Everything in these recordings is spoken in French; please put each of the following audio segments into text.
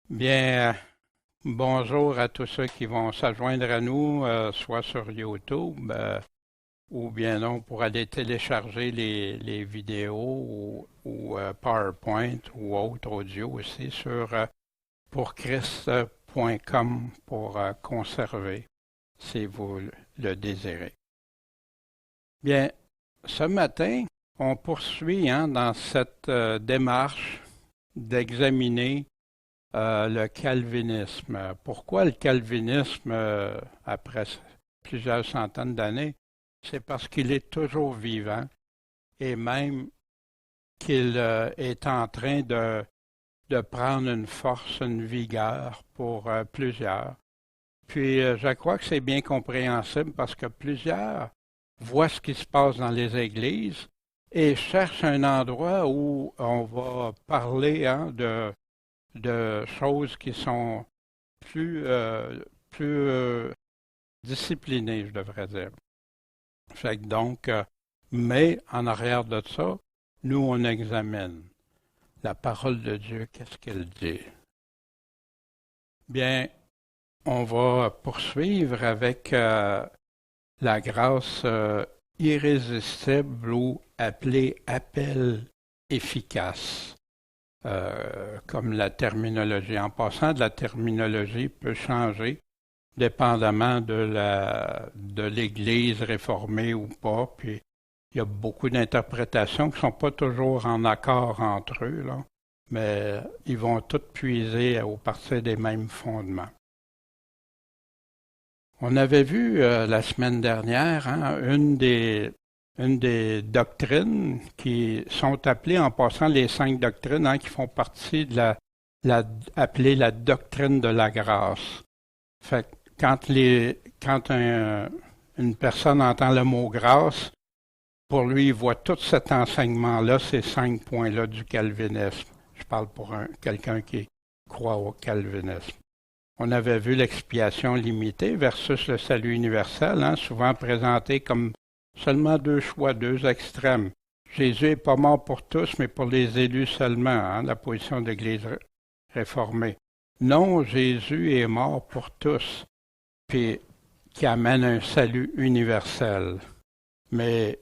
Bien, bonjour à tous ceux qui vont s'adjoindre à nous, soit sur YouTube ou bien non pour aller télécharger les vidéos ou PowerPoint ou autre audio aussi sur pourchrist.com pour conserver si vous le désirez. Bien, ce matin, on poursuit dans cette démarche d'examiner le calvinisme. Pourquoi le calvinisme, après plusieurs centaines d'années? C'est parce qu'il est toujours vivant et même qu'il est en train de prendre une force, une vigueur pour plusieurs. Puis je crois que c'est bien compréhensible parce que plusieurs voient ce qui se passe dans les églises et cherchent un endroit où on va parler de choses qui sont plus disciplinées, je devrais dire. Fait que donc, mais en arrière de ça, nous, on examine la parole de Dieu, qu'est-ce qu'elle dit. Bien, on va poursuivre avec la grâce irrésistible ou appelée appel efficace. Comme la terminologie. En passant, la terminologie peut changer dépendamment de l'Église réformée ou pas. Puis il y a beaucoup d'interprétations qui ne sont pas toujours en accord entre eux, là, mais ils vont toutes puiser au partir des mêmes fondements. On avait vu la semaine dernière une des doctrines qui sont appelées en passant les 5 doctrines qui font partie de appelée la doctrine de la grâce. Fait que quand une personne entend le mot grâce, pour lui, il voit tout cet enseignement-là, ces 5 points-là du calvinisme. Je parle pour quelqu'un qui croit au calvinisme. On avait vu l'expiation limitée versus le salut universel, souvent présenté comme seulement deux choix, deux extrêmes. Jésus n'est pas mort pour tous, mais pour les élus seulement, la position de l'Église réformée. Non, Jésus est mort pour tous, puis qui amène un salut universel. Mais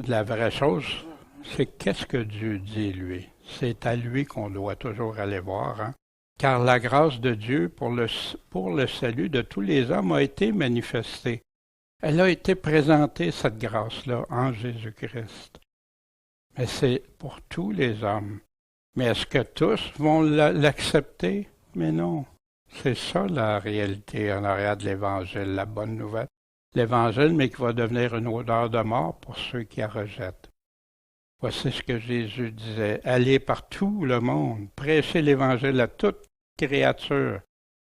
la vraie chose, c'est qu'est-ce que Dieu dit, lui. C'est à lui qu'on doit toujours aller voir, car la grâce de Dieu pour le salut de tous les hommes a été manifestée. Elle a été présentée, cette grâce-là, en Jésus-Christ. Mais c'est pour tous les hommes. Mais est-ce que tous vont l'accepter? Mais non. C'est ça la réalité en arrière de l'Évangile, la bonne nouvelle. L'Évangile, mais qui va devenir une odeur de mort pour ceux qui la rejettent. Voici ce que Jésus disait. Allez par tout le monde, prêchez l'Évangile à toute créature.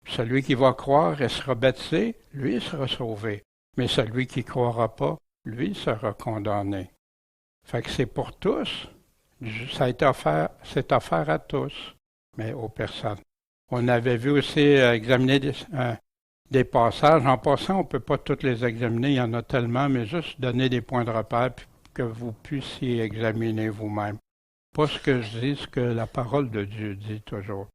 Celui qui va croire et sera baptisé, lui sera sauvé. Mais celui qui ne croira pas, lui sera condamné. Fait que c'est pour tous. Ça a été offert, c'est offert à tous, mais aux personnes. On avait vu aussi examiner des passages. En passant, on ne peut pas tous les examiner, il y en a tellement, mais juste donner des points de repère puis que vous puissiez examiner vous-même. Pas ce que je dis, ce que la parole de Dieu dit toujours.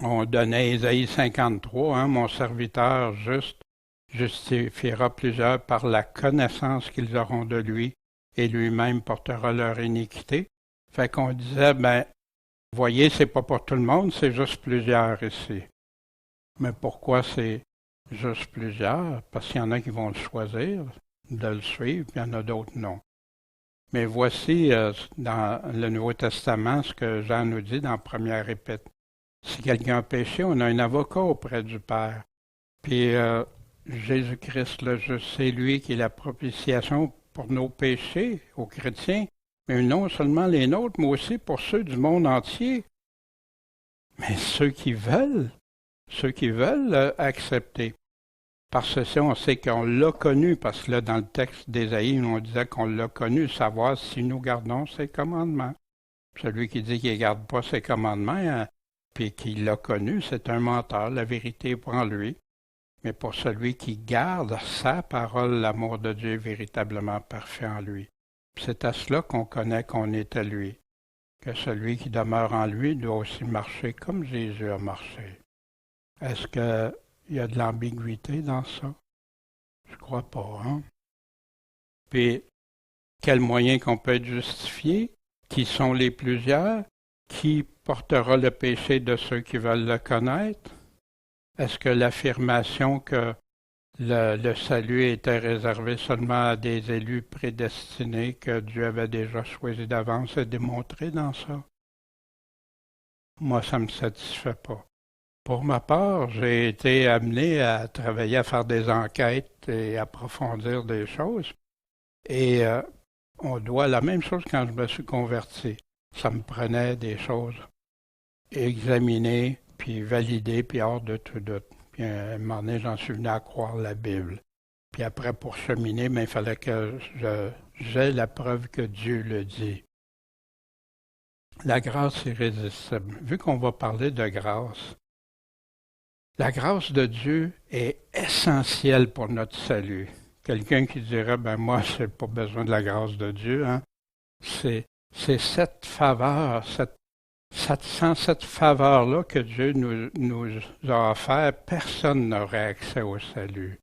On donnait Ésaïe 53, mon serviteur juste justifiera plusieurs par la connaissance qu'ils auront de lui, et lui-même portera leur iniquité. Fait qu'on disait, voyez, c'est pas pour tout le monde, c'est juste plusieurs ici. Mais pourquoi c'est juste plusieurs? Parce qu'il y en a qui vont le choisir de le suivre, puis il y en a d'autres non. Mais voici dans le Nouveau Testament ce que Jean nous dit dans la première épître. Si quelqu'un a péché, on a un avocat auprès du Père. Puis Jésus-Christ le juste, c'est lui qui est la propitiation pour nos péchés aux chrétiens, mais non seulement les nôtres, mais aussi pour ceux du monde entier. Mais ceux qui veulent accepter. Par ceci, on sait qu'on l'a connu, parce que là, dans le texte d'Ésaïe, on disait qu'on l'a connu, savoir si nous gardons ses commandements. Celui qui dit qu'il ne garde pas ses commandements, puis qu'il l'a connu, c'est un menteur, la vérité est pour en lui. Mais pour celui qui garde sa parole, l'amour de Dieu est véritablement parfait en lui. C'est à cela qu'on connaît qu'on est à lui. que celui qui demeure en lui doit aussi marcher comme Jésus a marché. Est-ce qu'il y a de l'ambiguïté dans ça? Je crois pas, hein? Puis, quels moyens qu'on peut être justifiés? Qui sont les plusieurs? Qui portera le péché de ceux qui veulent le connaître? Est-ce que l'affirmation que le salut était réservé seulement à des élus prédestinés que Dieu avait déjà choisis d'avance est démontrée dans ça? Moi, ça ne me satisfait pas. Pour ma part, j'ai été amené à travailler, à faire des enquêtes et approfondir des choses. Et on doit la même chose quand je me suis converti. Ça me prenait des choses examinées, puis validées, puis hors de tout doute. Puis à un moment donné, j'en suis venu à croire la Bible. Puis après, pour cheminer, il fallait que j'ai la preuve que Dieu le dit. La grâce est irrésistible. Vu qu'on va parler de grâce, la grâce de Dieu est essentielle pour notre salut. Quelqu'un qui dirait, moi, je n'ai pas besoin de la grâce de Dieu, hein? C'est cette faveur, sans cette faveur-là que Dieu nous a offert, personne n'aurait accès au salut.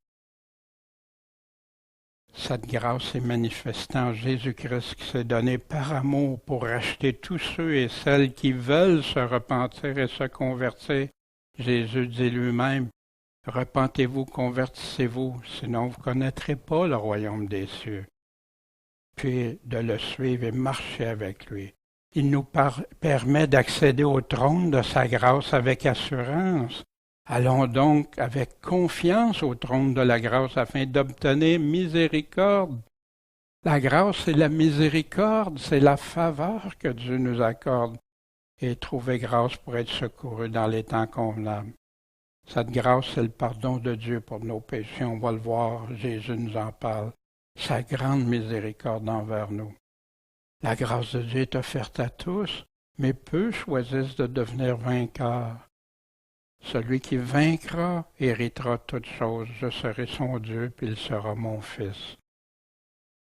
Cette grâce est manifestée en Jésus-Christ qui s'est donné par amour pour racheter tous ceux et celles qui veulent se repentir et se convertir. Jésus dit lui-même, « Repentez-vous, convertissez-vous, sinon vous ne connaîtrez pas le royaume des cieux. » Puis de le suivre et marcher avec lui. Il nous permet d'accéder au trône de sa grâce avec assurance. Allons donc avec confiance au trône de la grâce afin d'obtenir miséricorde. La grâce et la miséricorde, c'est la faveur que Dieu nous accorde et trouver grâce pour être secouru dans les temps convenables. Cette grâce, c'est le pardon de Dieu pour nos péchés. On va le voir, Jésus nous en parle. Sa grande miséricorde envers nous. La grâce de Dieu est offerte à tous, mais peu choisissent de devenir vainqueurs. Celui qui vaincra héritera toutes choses. Je serai son Dieu, puis il sera mon fils.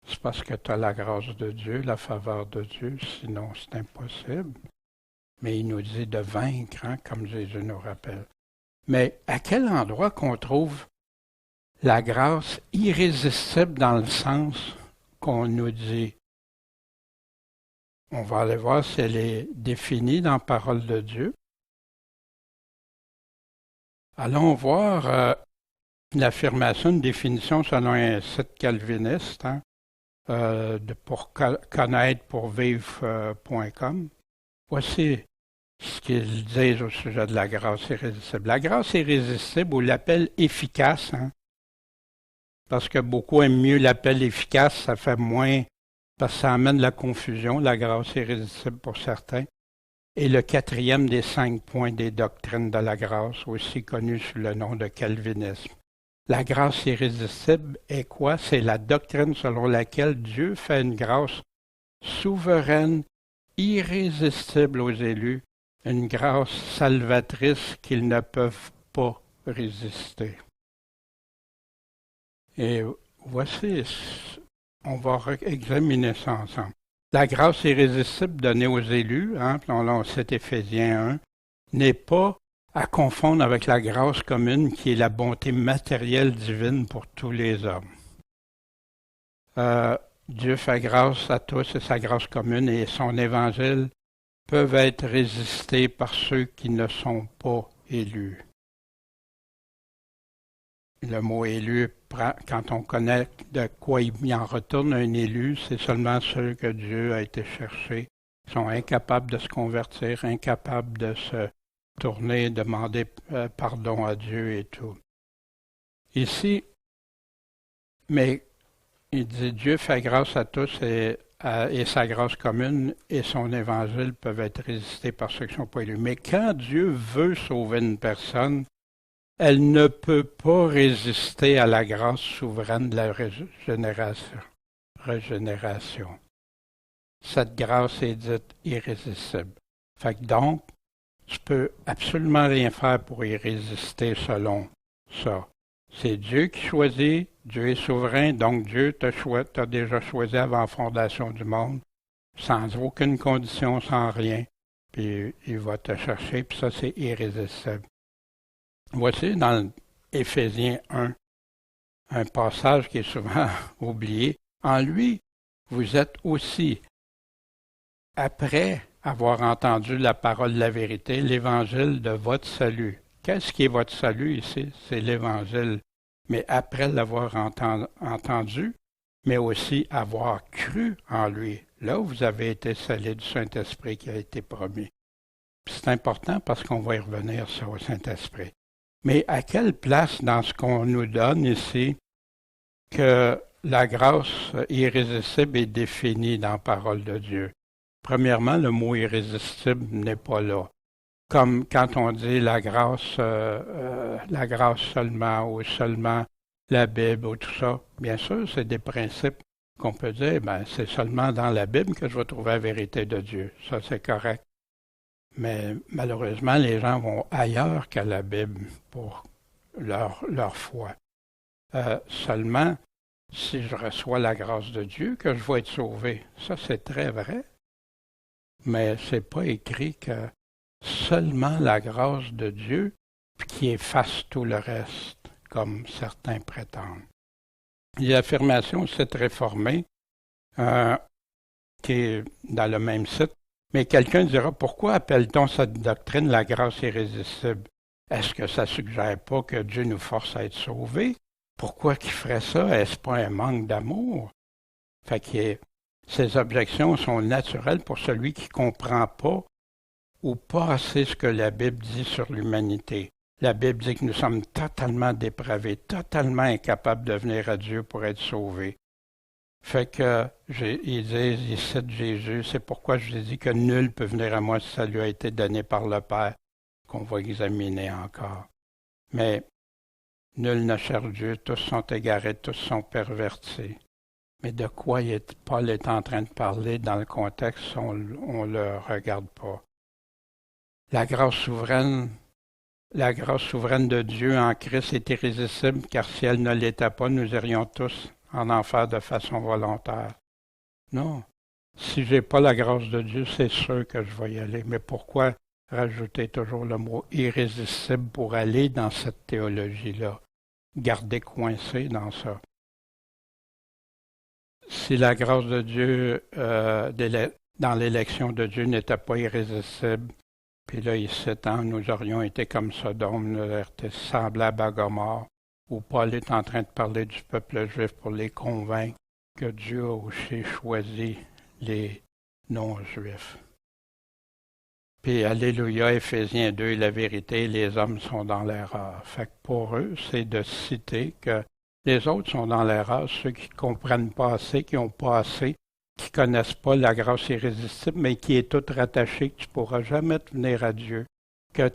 C'est parce que tu as la grâce de Dieu, la faveur de Dieu, sinon c'est impossible. Mais il nous dit de vaincre, hein, comme Jésus nous rappelle. Mais à quel endroit qu'on trouve la grâce irrésistible dans le sens qu'on nous dit? On va aller voir si elle est définie dans la parole de Dieu. Allons voir l'affirmation, une définition selon un site calviniste, hein, pour connaître, pour vivre.com. Voici ce qu'ils disent au sujet de la grâce irrésistible. La grâce irrésistible, ou l'appel efficace, hein, parce que beaucoup aiment mieux l'appel efficace, ça fait moins, parce que ça amène la confusion, la grâce irrésistible pour certains. Et le quatrième des 5 points des doctrines de la grâce, aussi connu sous le nom de calvinisme. La grâce irrésistible est quoi? C'est la doctrine selon laquelle Dieu fait une grâce souveraine, irrésistible aux élus, une grâce salvatrice qu'ils ne peuvent pas résister. Et voici, on va examiner ça ensemble. La grâce irrésistible donnée aux élus, hein, on cite Éphésiens 1, n'est pas à confondre avec la grâce commune qui est la bonté matérielle divine pour tous les hommes. Dieu fait grâce à tous et sa grâce commune et son évangile peuvent être résistés par ceux qui ne sont pas élus. Le mot élu, quand on connaît de quoi il en retourne un élu, c'est seulement ceux que Dieu a été chercher, qui sont incapables de se convertir, incapables de se tourner, demander pardon à Dieu et tout. Ici, mais il dit Dieu fait grâce à tous et sa grâce commune et son évangile peuvent être résistés par ceux qui ne sont pas élus. Mais quand Dieu veut sauver une personne, elle ne peut pas résister à la grâce souveraine de la régénération. Cette grâce est dite irrésistible. Fait que donc, tu peux absolument rien faire pour y résister selon ça. C'est Dieu qui choisit, Dieu est souverain, donc Dieu t'a déjà choisi avant la fondation du monde. sans aucune condition, sans rien. Puis il va te chercher, puis ça, c'est irrésistible. Voici dans Éphésiens 1, un passage qui est souvent oublié. En lui, vous êtes aussi, après avoir entendu la parole de la vérité, l'évangile de votre salut. Qu'est-ce qui est votre salut ici? C'est l'évangile. Mais après l'avoir entendu, mais aussi avoir cru en lui. Là où vous avez été scellés du Saint-Esprit qui a été promis. C'est important parce qu'on va y revenir sur le Saint-Esprit. Mais à quelle place dans ce qu'on nous donne ici que la grâce irrésistible est définie dans la parole de Dieu? Premièrement, le mot irrésistible n'est pas là. Comme quand on dit la grâce seulement ou seulement la Bible ou tout ça. Bien sûr, c'est des principes qu'on peut dire, c'est seulement dans la Bible que je vais trouver la vérité de Dieu. Ça, c'est correct. Mais malheureusement, les gens vont ailleurs qu'à la Bible pour leur foi. Seulement, si je reçois la grâce de Dieu, que je vais être sauvé. Ça, c'est très vrai. Mais c'est pas écrit que seulement la grâce de Dieu qui efface tout le reste, comme certains prétendent. Il y a l'affirmation cette réformée qui est dans le même site. Mais quelqu'un dira, pourquoi appelle-t-on cette doctrine la grâce irrésistible? Est-ce que ça ne suggère pas que Dieu nous force à être sauvés? Pourquoi qu'il ferait ça? Est-ce pas un manque d'amour? Fait que ces objections sont naturelles pour celui qui ne comprend pas ou pas assez ce que la Bible dit sur l'humanité. La Bible dit que nous sommes totalement dépravés, totalement incapables de venir à Dieu pour être sauvés. Fait que, ils citent Jésus, c'est pourquoi je vous ai dit que nul peut venir à moi si ça lui a été donné par le Père, qu'on va examiner encore. Mais nul ne cherche Dieu, tous sont égarés, tous sont pervertis. Mais de quoi Paul est en train de parler dans le contexte, on ne le regarde pas. La grâce souveraine de Dieu en Christ est irrésistible, car si elle ne l'était pas, nous irions tous en enfer de façon volontaire. Non. Si j'ai pas la grâce de Dieu, c'est sûr que je vais y aller. Mais pourquoi rajouter toujours le mot irrésistible pour aller dans cette théologie-là? Garder coincé dans ça. Si la grâce de Dieu dans l'élection de Dieu n'était pas irrésistible, puis là, il s'étend, nous aurions été comme Sodome, nous aurions été semblables à Gomorrhe, où Paul est en train de parler du peuple juif pour les convaincre que Dieu a aussi choisi les non-juifs. Puis, alléluia, Éphésiens 2, la vérité, les hommes sont dans l'erreur. Fait que pour eux, c'est de citer que les autres sont dans l'erreur, ceux qui ne comprennent pas assez, qui n'ont pas assez, qui ne connaissent pas la grâce irrésistible, mais qui est toute rattachée, que tu ne pourras jamais venir à Dieu. Que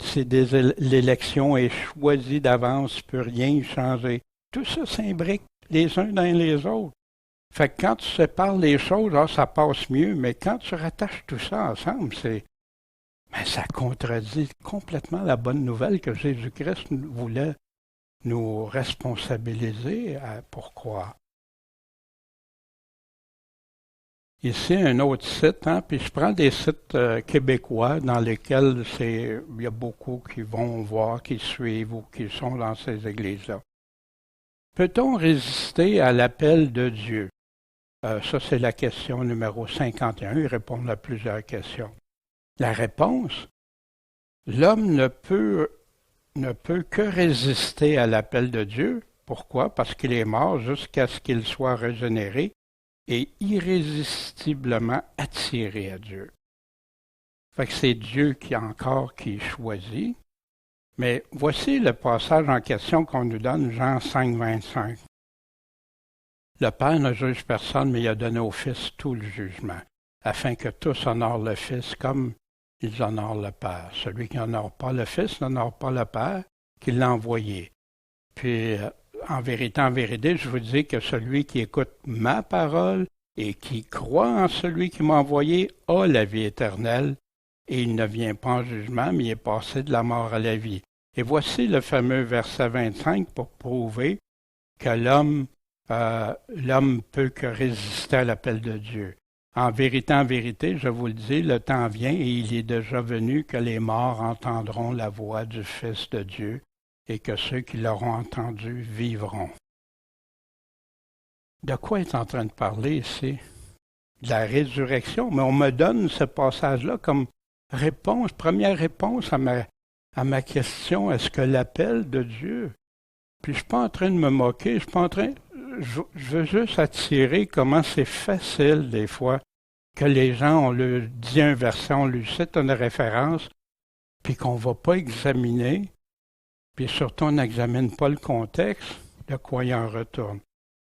l'élection est choisie d'avance, tu ne peux rien y changer. Tout ça s'imbrique les uns dans les autres. Fait que quand tu sépares les choses, ça passe mieux, mais quand tu rattaches tout ça ensemble, ça contredit complètement la bonne nouvelle que Jésus-Christ voulait nous responsabiliser pour croire. Ici, un autre site, puis je prends des sites québécois dans lesquels il y a beaucoup qui vont voir, qui suivent ou qui sont dans ces églises-là. Peut-on résister à l'appel de Dieu? Ça, c'est la question numéro 51. Ils répondent à plusieurs questions. La réponse, l'homme ne peut que résister à l'appel de Dieu. Pourquoi? Parce qu'il est mort jusqu'à ce qu'il soit régénéré et irrésistiblement attiré à Dieu. Fait que c'est Dieu qui choisit. Mais voici le passage en question qu'on nous donne, Jean 5, 25. Le Père ne juge personne, mais il a donné au Fils tout le jugement, afin que tous honorent le Fils comme ils honorent le Père. Celui qui n'honore pas le Fils n'honore pas le Père qui l'a envoyé. Puis, en vérité, je vous dis que celui qui écoute ma parole et qui croit en celui qui m'a envoyé a la vie éternelle, et il ne vient pas en jugement, mais il est passé de la mort à la vie. Et voici le fameux verset 25 pour prouver que l'homme peut que résister à l'appel de Dieu. En vérité, je vous le dis, le temps vient et il est déjà venu que les morts entendront la voix du Fils de Dieu et que ceux qui l'auront entendu vivront. De quoi est en train de parler ici? De la résurrection, mais on me donne ce passage-là comme réponse, première réponse à ma question, est-ce que l'appel de Dieu? Puis je ne suis pas en train de me moquer, je veux juste attirer comment c'est facile des fois que les gens, on leur dit un verset, on lui cite une référence, puis qu'on ne va pas examiner, puis surtout on n'examine pas le contexte, de quoi il en retourne.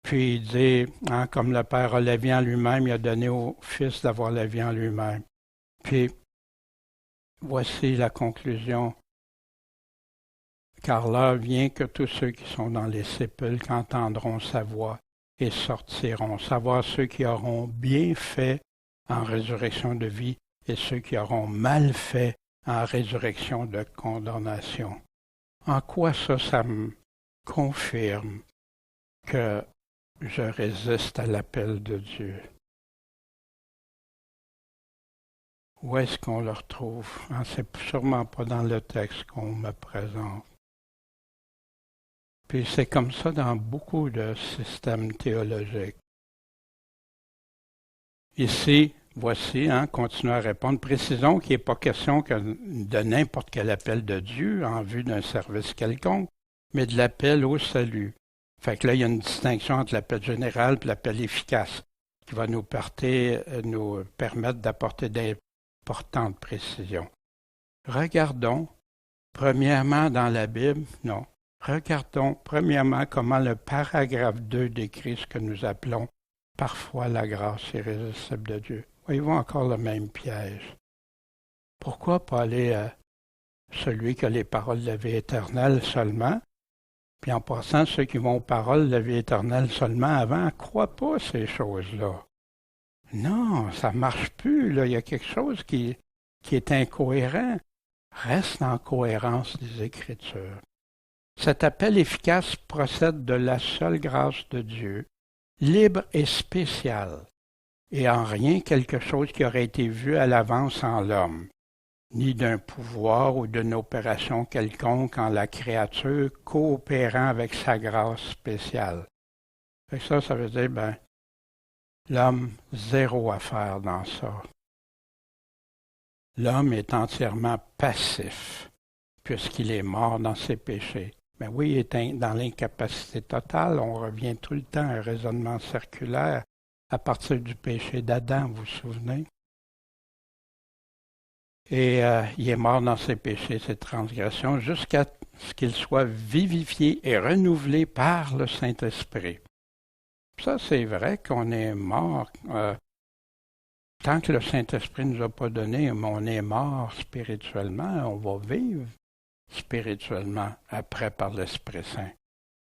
Puis il dit, hein, comme le Père a la vie en lui-même, il a donné au Fils d'avoir la vie en lui-même. Puis, voici la conclusion. Car l'heure vient que tous ceux qui sont dans les sépulcres entendront sa voix et sortiront, savoir ceux qui auront bien fait en résurrection de vie et ceux qui auront mal fait en résurrection de condamnation. En quoi ça me confirme que je résiste à l'appel de Dieu? Où est-ce qu'on le retrouve? C'est sûrement pas dans le texte qu'on me présente. Puis c'est comme ça dans beaucoup de systèmes théologiques. Ici, voici, continuez à répondre. Précisons qu'il n'est pas question de n'importe quel appel de Dieu en vue d'un service quelconque, mais de l'appel au salut. Fait que là, il y a une distinction entre l'appel général et l'appel efficace, qui va nous permettre d'apporter d'importantes précisions. Regardons, premièrement dans la Bible, regardons premièrement comment le paragraphe 2 décrit ce que nous appelons parfois la grâce irrésistible de Dieu. Voyez-vous encore le même piège. Pourquoi pas aller à celui qui a les paroles de la vie éternelle seulement? Puis en passant, ceux qui vont aux paroles de la vie éternelle seulement avant ne croient pas ces choses-là. Non, ça ne marche plus. Là. Il y a quelque chose qui est incohérent. Reste en cohérence des Écritures. Cet appel efficace procède de la seule grâce de Dieu, libre et spéciale, et en rien quelque chose qui aurait été vu à l'avance en l'homme, ni d'un pouvoir ou d'une opération quelconque en la créature coopérant avec sa grâce spéciale. Et ça veut dire, l'homme, zéro affaire dans ça. L'homme est entièrement passif, puisqu'il est mort dans ses péchés. Mais oui, il est dans l'incapacité totale. On revient tout le temps à un raisonnement circulaire à partir du péché d'Adam, vous vous souvenez? Et il est mort dans ses péchés, ses transgressions, jusqu'à ce qu'il soit vivifié et renouvelé par le Saint-Esprit. Ça, c'est vrai qu'on est mort. Tant que le Saint-Esprit ne nous a pas donné, on est mort spirituellement, on va vivre spirituellement après par l'Esprit Saint.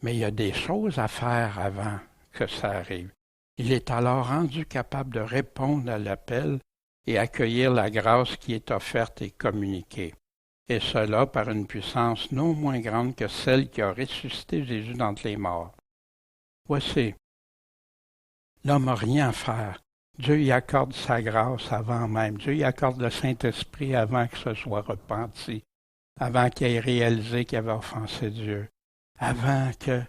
Mais il y a des choses à faire avant que ça arrive. Il est alors rendu capable de répondre à l'appel et accueillir la grâce qui est offerte et communiquée, et cela par une puissance non moins grande que celle qui a ressuscité Jésus d'entre les morts. Voici, l'homme n'a rien à faire. Dieu y accorde sa grâce avant même. Dieu y accorde le Saint-Esprit avant que ce soit repenti, avant qu'il ait réalisé qu'il avait offensé Dieu, avant que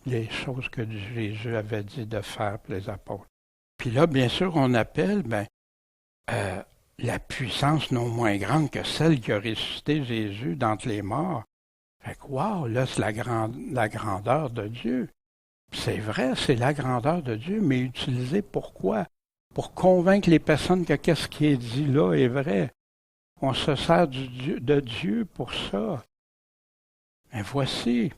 les choses que Jésus avait dit de faire pour les apôtres. Puis là, bien sûr, on appelle la puissance non moins grande que celle qui a ressuscité Jésus d'entre les morts. Fait que, wow, là, c'est la grandeur de Dieu. C'est vrai, c'est la grandeur de Dieu, mais utilisée pourquoi? Pour convaincre les personnes que qu'est-ce qui est dit là est vrai. On se sert de Dieu pour ça. Mais voici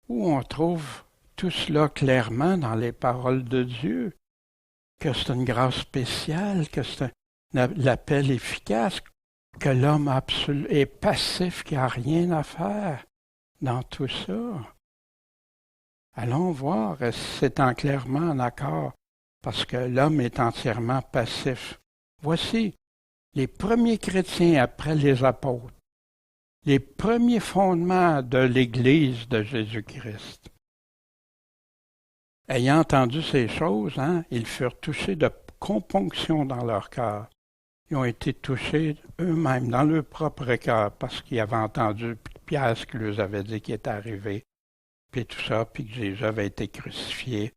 où on trouve tout cela clairement dans les paroles de Dieu, que c'est une grâce spéciale, que c'est l'appel efficace, que l'homme est passif, qui n'a rien à faire dans tout ça. Allons voir si c'est clairement en accord, parce que l'homme est entièrement passif. Voici les premiers chrétiens après les apôtres, les premiers fondements de l'Église de Jésus-Christ. Ayant entendu ces choses, ils furent touchés de componction dans leur cœur. Ils ont été touchés eux-mêmes dans leur propre cœur parce qu'ils avaient entendu Pierre ce qu'il leur avait dit qui était arrivé, puis tout ça, puis que Jésus avait été crucifié.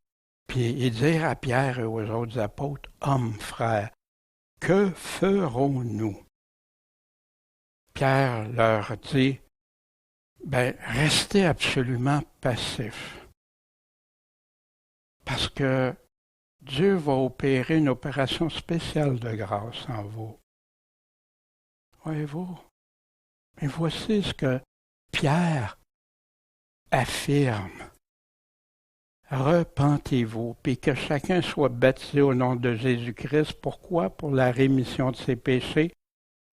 Puis ils dirent à Pierre et aux autres apôtres, hommes, frères, que ferons-nous? Pierre leur dit, restez absolument passifs. Parce que Dieu va opérer une opération spéciale de grâce en vous. Voyez-vous? Et voici ce que Pierre affirme. Repentez-vous, puis que chacun soit baptisé au nom de Jésus-Christ. Pourquoi? Pour la rémission de ses péchés.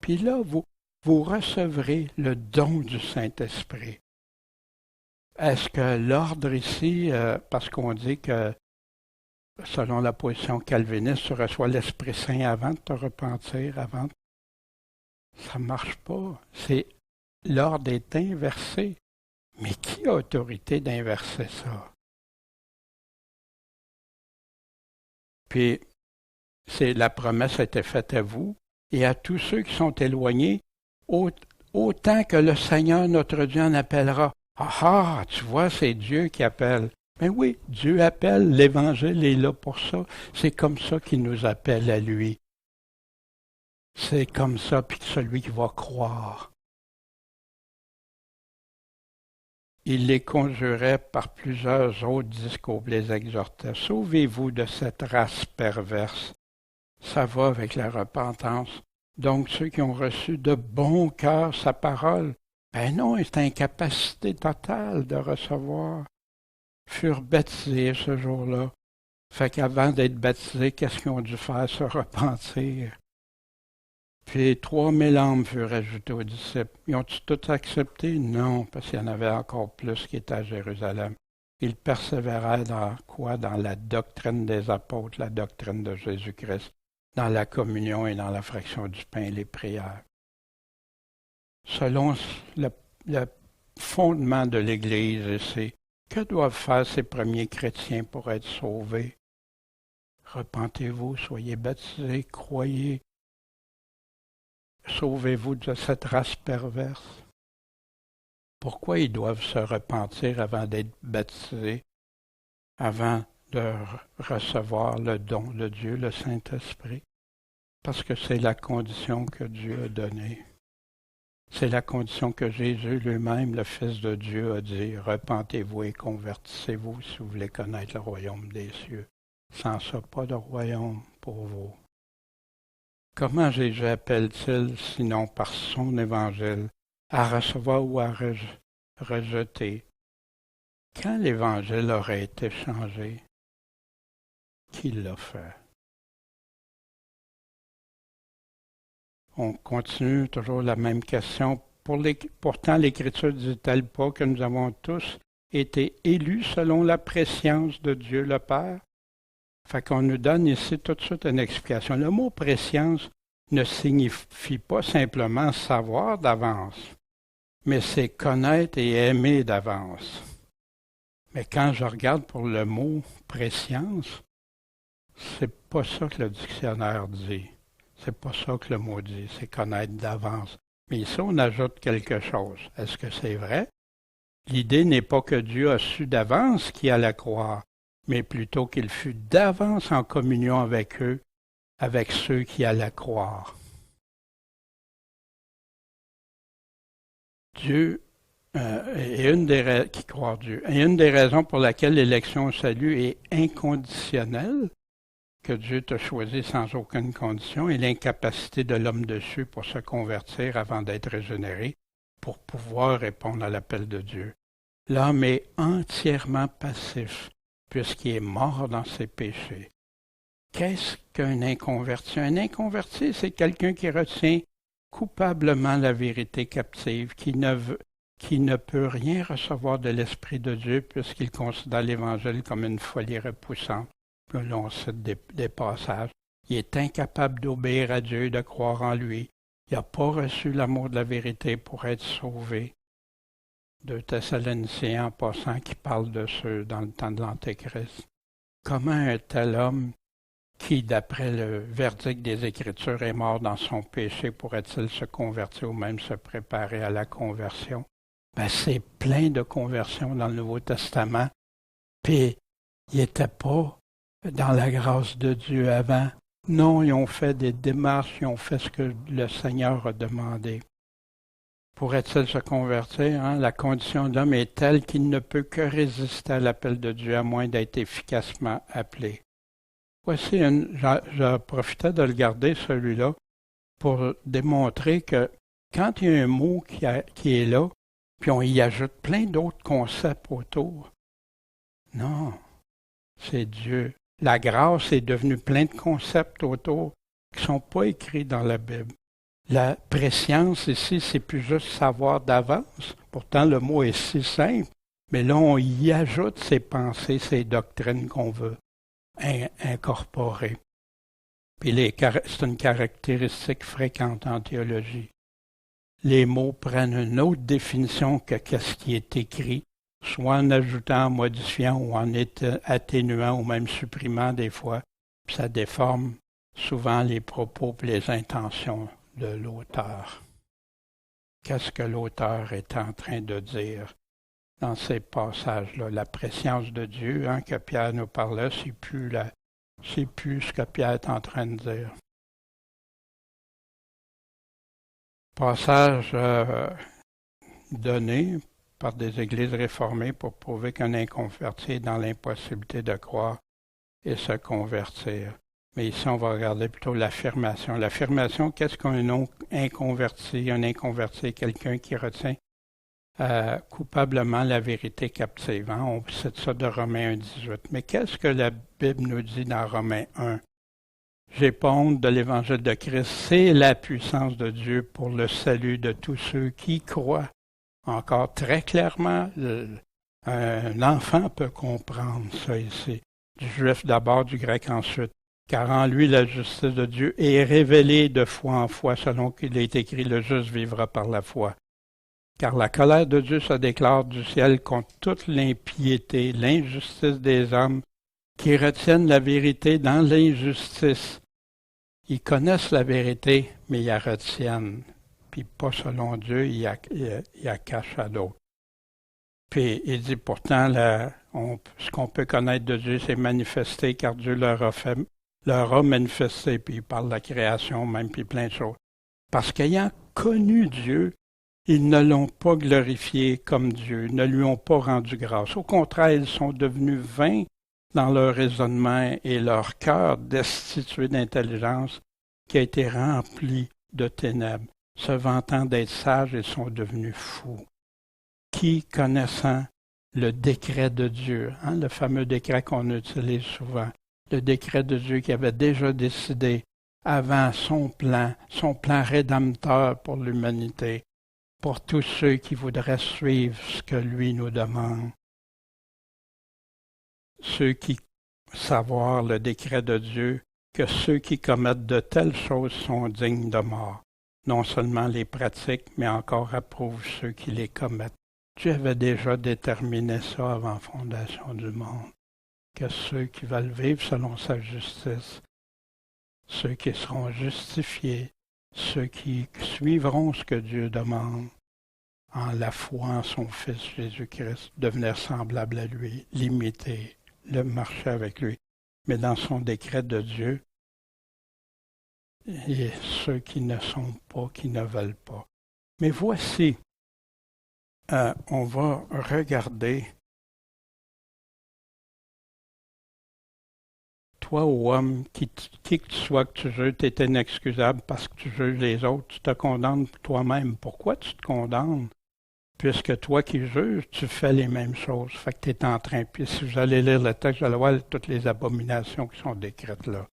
Puis là, vous recevrez le don du Saint-Esprit. Est-ce que l'ordre ici, parce qu'on dit que selon la position calviniste, tu reçois l'Esprit Saint avant de te repentir, ça ne marche pas. L'ordre est inversé. Mais qui a autorité d'inverser ça? Puis, la promesse a été faite à vous et à tous ceux qui sont éloignés, autant que le Seigneur notre Dieu en appellera. Ah, tu vois, c'est Dieu qui appelle. Mais oui, Dieu appelle, l'Évangile est là pour ça. C'est comme ça qu'il nous appelle à lui. C'est comme ça, puis celui qui va croire. Il les conjurait par plusieurs autres discours, les exhortait. Sauvez-vous de cette race perverse. Ça va avec la repentance. Donc, ceux qui ont reçu de bon cœur sa parole, non, c'est incapacité totale de recevoir, furent baptisés ce jour-là. Fait qu'avant d'être baptisés, qu'est-ce qu'ils ont dû faire? Se repentir. Puis 3000 âmes furent ajoutées aux disciples. Ils ont-ils tous accepté? Non, parce qu'il y en avait encore plus qui étaient à Jérusalem. Ils persévéraient dans quoi? Dans la doctrine des apôtres, la doctrine de Jésus-Christ, dans la communion et dans la fraction du pain et les prières. Selon le fondement de l'Église, c'est que doivent faire ces premiers chrétiens pour être sauvés? Repentez-vous, soyez baptisés, croyez. Sauvez-vous de cette race perverse. Pourquoi ils doivent se repentir avant d'être baptisés, avant de recevoir le don de Dieu, le Saint-Esprit? Parce que c'est la condition que Dieu a donnée. C'est la condition que Jésus lui-même, le Fils de Dieu, a dit, repentez-vous et convertissez-vous si vous voulez connaître le royaume des cieux. Sans ça, pas de royaume pour vous. Comment Jésus appelle-t-il, sinon par son évangile, à recevoir ou à rejeter? Quand l'évangile aurait été changé, qui l'a fait? On continue toujours la même question. Pourtant, l'Écriture ne dit-elle pas que nous avons tous été élus selon la prescience de Dieu le Père? Fait qu'on nous donne ici tout de suite une explication. Le mot prescience ne signifie pas simplement savoir d'avance, mais c'est connaître et aimer d'avance. Mais quand je regarde pour le mot prescience, c'est pas ça que le dictionnaire dit. C'est pas ça que le mot dit, c'est connaître d'avance. Mais ici, on ajoute quelque chose. Est-ce que c'est vrai? L'idée n'est pas que Dieu a su d'avance qui allait croire, mais plutôt qu'il fut d'avance en communion avec eux, avec ceux qui allaient croire. Dieu est une des qui croient Dieu. Et une des raisons pour laquelle l'élection au salut est inconditionnelle, que Dieu t'a choisi sans aucune condition, et l'incapacité de l'homme dessus pour se convertir avant d'être régénéré, pour pouvoir répondre à l'appel de Dieu. L'homme est entièrement passif, puisqu'il est mort dans ses péchés. Qu'est-ce qu'un inconverti? Un inconverti, c'est quelqu'un qui retient coupablement la vérité captive, qui ne peut rien recevoir de l'Esprit de Dieu puisqu'il considère l'Évangile comme une folie repoussante. Puis là, on cite des passages. Il est incapable d'obéir à Dieu, de croire en lui. Il n'a pas reçu l'amour de la vérité pour être sauvé. 2 Thessaloniciens en passant qui parle de ceux dans le temps de l'Antéchrist. comment un tel homme qui, d'après le verdict des Écritures, est mort dans son péché, pourrait-il se convertir ou même se préparer à la conversion? Ben, c'est plein de conversions dans le Nouveau Testament, puis ils n'étaient pas dans la grâce de Dieu avant. Non, ils ont fait des démarches, ils ont fait ce que le Seigneur a demandé. Pourrait-il se convertir? Hein? La condition de l'homme est telle qu'il ne peut que résister à l'appel de Dieu à moins d'être efficacement appelé. Voici je profitais de le garder, celui-là, pour démontrer que quand il y a un mot qui est là, puis on y ajoute plein d'autres concepts autour, non, c'est Dieu. La grâce est devenue plein de concepts autour qui ne sont pas écrits dans la Bible. La préscience ici, c'est plus juste savoir d'avance. Pourtant, le mot est si simple, mais là, on y ajoute ces pensées, ces doctrines qu'on veut incorporer. Puis c'est une caractéristique fréquente en théologie. Les mots prennent une autre définition que ce qui est écrit, soit en ajoutant, en modifiant ou en atténuant ou même supprimant des fois. Puis ça déforme souvent les propos et les intentions de l'auteur. Qu'est-ce que l'auteur est en train de dire dans ces passages-là? La préscience de Dieu, hein, que Pierre nous parlait, c'est plus ce que Pierre est en train de dire. Passage donné par des églises réformées pour prouver qu'un inconverti est dans l'impossibilité de croire et se convertir. Mais ici, on va regarder plutôt l'affirmation. L'affirmation, qu'est-ce qu'un inconverti? Un inconverti est quelqu'un qui retient coupablement la vérité captive. Hein? On cite ça de Romains 1,18. Mais qu'est-ce que la Bible nous dit dans Romains 1? J'ai pas honte de l'Évangile de Christ. C'est la puissance de Dieu pour le salut de tous ceux qui croient. Encore très clairement, un enfant peut comprendre ça ici. Du juif d'abord, du grec ensuite. Car en lui, la justice de Dieu est révélée de foi en foi, selon qu'il est écrit, le juste vivra par la foi. Car la colère de Dieu se déclare du ciel contre toute l'impiété, l'injustice des hommes, qui retiennent la vérité dans l'injustice. Ils connaissent la vérité, mais ils la retiennent. Puis pas selon Dieu, ils la cachent à d'autres. Puis il dit pourtant, ce qu'on peut connaître de Dieu, c'est manifesté, car Dieu leur a manifesté, puis il parle de la création même, puis plein de choses. Parce qu'ayant connu Dieu, ils ne l'ont pas glorifié comme Dieu, ne lui ont pas rendu grâce. Au contraire, ils sont devenus vains dans leur raisonnement et leur cœur destitué d'intelligence qui a été rempli de ténèbres. Se vantant d'être sages, ils sont devenus fous. Qui, connaissant le décret de Dieu, hein, le fameux décret qu'on utilise souvent, le décret de Dieu qui avait déjà décidé avant son plan rédempteur pour l'humanité, pour tous ceux qui voudraient suivre ce que lui nous demande. Ceux qui savoir le décret de Dieu, que ceux qui commettent de telles choses sont dignes de mort. Non seulement les pratiquent, mais encore approuvent ceux qui les commettent. Dieu avait déjà déterminé ça avant la fondation du monde, que ceux qui veulent vivre selon sa justice, ceux qui seront justifiés, ceux qui suivront ce que Dieu demande, en la foi en son Fils Jésus-Christ, devenir semblables à lui, l'imiter, le marcher avec lui. Mais dans son décret de Dieu, et ceux qui ne sont pas, qui ne veulent pas. Mais voici, on va regarder, toi, ô homme, qui que tu sois que tu juges, tu es inexcusable parce que tu juges les autres, tu te condamnes toi-même. Pourquoi tu te condamnes? Puisque toi qui juges, tu fais les mêmes choses. Fait que tu es en train, puis si vous allez lire le texte, vous allez voir toutes les abominations qui sont décrites là.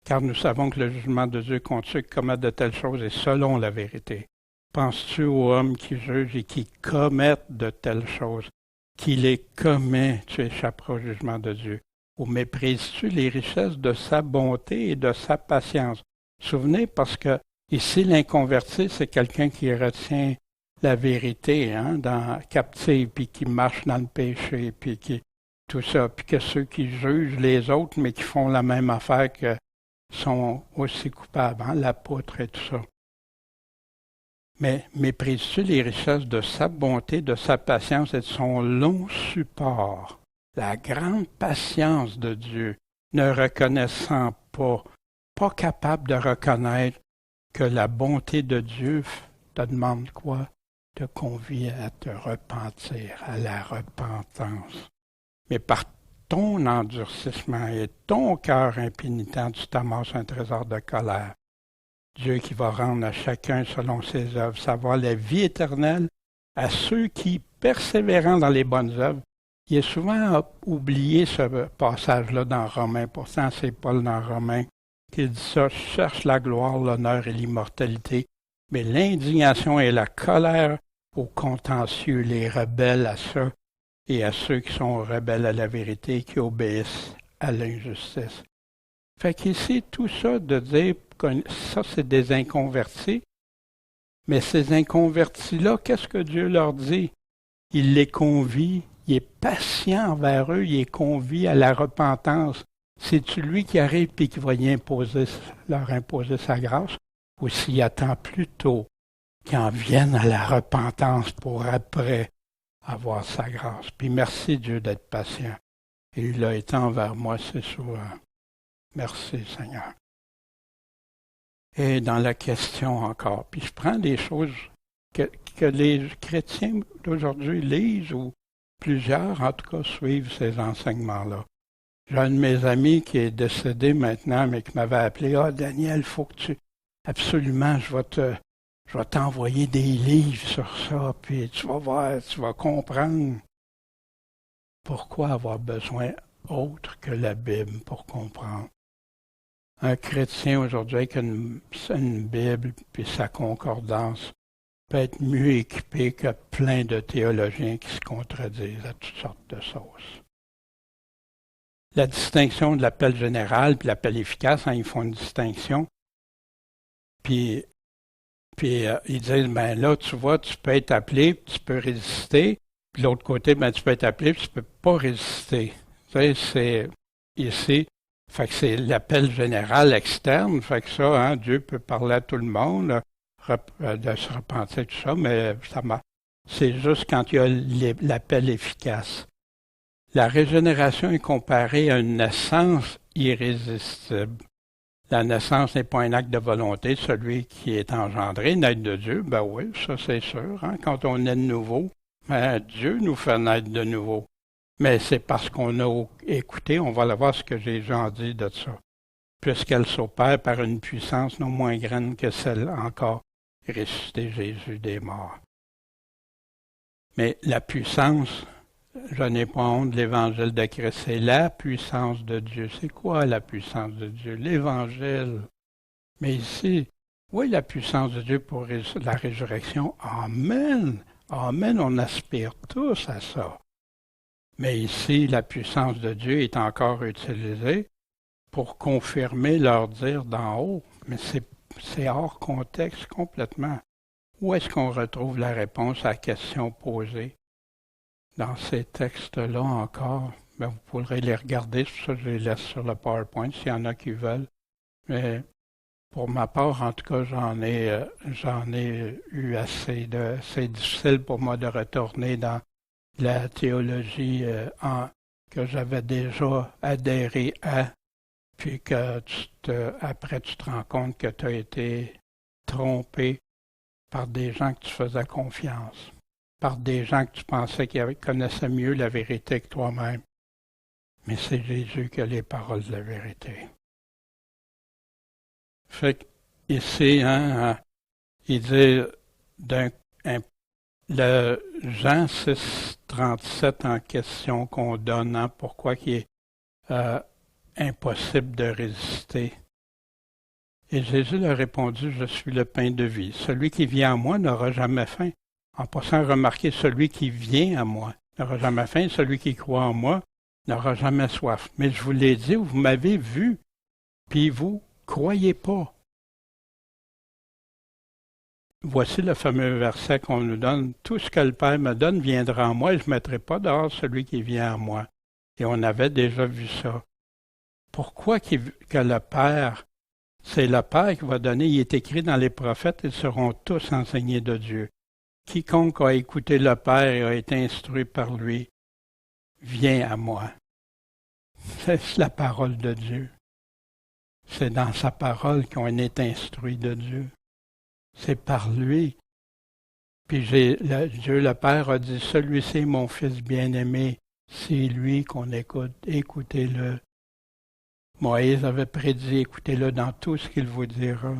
Car nous savons que le jugement de Dieu contre ceux qui commettent de telles choses est selon la vérité. Penses-tu aux hommes qui jugent et qui commettent de telles choses? Qui les commet, tu échapperas au jugement de Dieu. Ou méprises-tu les richesses de sa bonté et de sa patience? Souvenez, parce que ici, l'inconverti, c'est quelqu'un qui retient la vérité, hein, captive, puis qui marche dans le péché, puis qui tout ça, puis que ceux qui jugent les autres, mais qui font la même affaire, que sont aussi coupables, hein, la poutre et tout ça. Mais méprises-tu les richesses de sa bonté, de sa patience et de son long support, la grande patience de Dieu, ne reconnaissant pas capable de reconnaître que la bonté de Dieu te demande quoi? Te convie à te repentir, à la repentance. Mais par ton endurcissement et ton cœur impénitent, tu t'amasses un trésor de colère. Dieu qui va rendre à chacun selon ses œuvres, savoir la vie éternelle à ceux qui, persévérant dans les bonnes œuvres, il est souvent oublié ce passage-là dans Romains. Pourtant, c'est Paul dans Romains qui dit ça, cherche la gloire, l'honneur et l'immortalité, mais l'indignation et la colère aux contentieux, les rebelles à ça, et à ceux qui sont rebelles à la vérité, qui obéissent à l'injustice. Fait qu'ici, tout ça de dire que ça, c'est des inconvertis, mais ces inconvertis-là, qu'est-ce que Dieu leur dit? Il les convie, il est patient envers eux, il les convie à la repentance. C'est-tu lui qui arrive et qui va leur imposer sa grâce? Ou s'il attend plutôt qu'ils en viennent à la repentance pour après avoir sa grâce. Puis merci Dieu d'être patient. Et il a été envers moi, c'est souvent. Merci Seigneur. Et dans la question encore, puis je prends des choses que les chrétiens d'aujourd'hui lisent ou plusieurs, en tout cas, suivent ces enseignements-là. J'ai un de mes amis qui est décédé maintenant, mais qui m'avait appelé. « Ah, Daniel, il faut que tu... Absolument, je vais t'envoyer des livres sur ça, puis tu vas voir, tu vas comprendre. » Pourquoi avoir besoin autre que la Bible pour comprendre? Un chrétien aujourd'hui avec une Bible puis sa concordance peut être mieux équipé que plein de théologiens qui se contredisent à toutes sortes de sauces. La distinction de l'appel général puis l'appel efficace, hein, ils font une distinction. Puis ils disent, ben là, tu vois, tu peux être appelé, tu peux résister. Puis de l'autre côté, ben tu peux être appelé, puis tu peux pas résister. Tu sais, c'est ici, fait que c'est l'appel général externe. Fait que ça, hein, Dieu peut parler à tout le monde, de se repentir, tout ça, mais c'est juste quand il y a l'appel efficace. La régénération est comparée à une naissance irrésistible. La naissance n'est pas un acte de volonté, celui qui est engendré, naître de Dieu, ben oui, ça c'est sûr. Hein, quand on est de nouveau, ben, Dieu nous fait naître de nouveau. Mais c'est parce qu'on a écouté, on va le voir ce que Jésus en dit de ça. Puisqu'elle s'opère par une puissance non moins grande que celle encore ressuscité Jésus des morts. Mais la puissance, je n'ai pas honte de l'évangile de Christ, c'est la puissance de Dieu. C'est quoi la puissance de Dieu? L'évangile. Mais ici, oui, la puissance de Dieu pour la résurrection. Amen. Amen, on aspire tous à ça. Mais ici, la puissance de Dieu est encore utilisée pour confirmer leur dire d'en haut. Mais c'est hors contexte complètement. Où est-ce qu'on retrouve la réponse à la question posée? Dans ces textes-là encore, ben vous pourrez les regarder, c'est pour ça que je les laisse sur le PowerPoint s'il y en a qui veulent. Mais pour ma part, en tout cas, j'en ai eu assez de. C'est difficile pour moi de retourner dans la théologie que j'avais déjà adhéré à, puis que après tu te rends compte que tu as été trompé par des gens que tu faisais confiance, par des gens que tu pensais qu'ils connaissaient mieux la vérité que toi-même. Mais c'est Jésus qui a les paroles de la vérité. Fait qu'ici, hein, il dit le Jean 6, 37 en question qu'on donne, hein, pourquoi il est impossible de résister. Et Jésus leur a répondu, je suis le pain de vie. Celui qui vient à moi n'aura jamais faim. En passant, remarquez, celui qui vient à moi n'aura jamais faim. Celui qui croit en moi n'aura jamais soif. Mais je vous l'ai dit, vous m'avez vu, puis vous croyez pas. Voici le fameux verset qu'on nous donne. Tout ce que le Père me donne viendra en moi et je ne mettrai pas dehors celui qui vient à moi. Et on avait déjà vu ça. Pourquoi que le Père, c'est le Père qui va donner, il est écrit dans les prophètes, ils seront tous enseignés de Dieu. Quiconque a écouté le Père et a été instruit par lui, vient à moi. C'est la parole de Dieu. C'est dans sa parole qu'on est instruit de Dieu. C'est par lui. Puis Dieu le Père a dit, celui-ci est mon Fils bien-aimé, c'est lui qu'on écoute, écoutez-le. Moïse avait prédit, écoutez-le dans tout ce qu'il vous dira.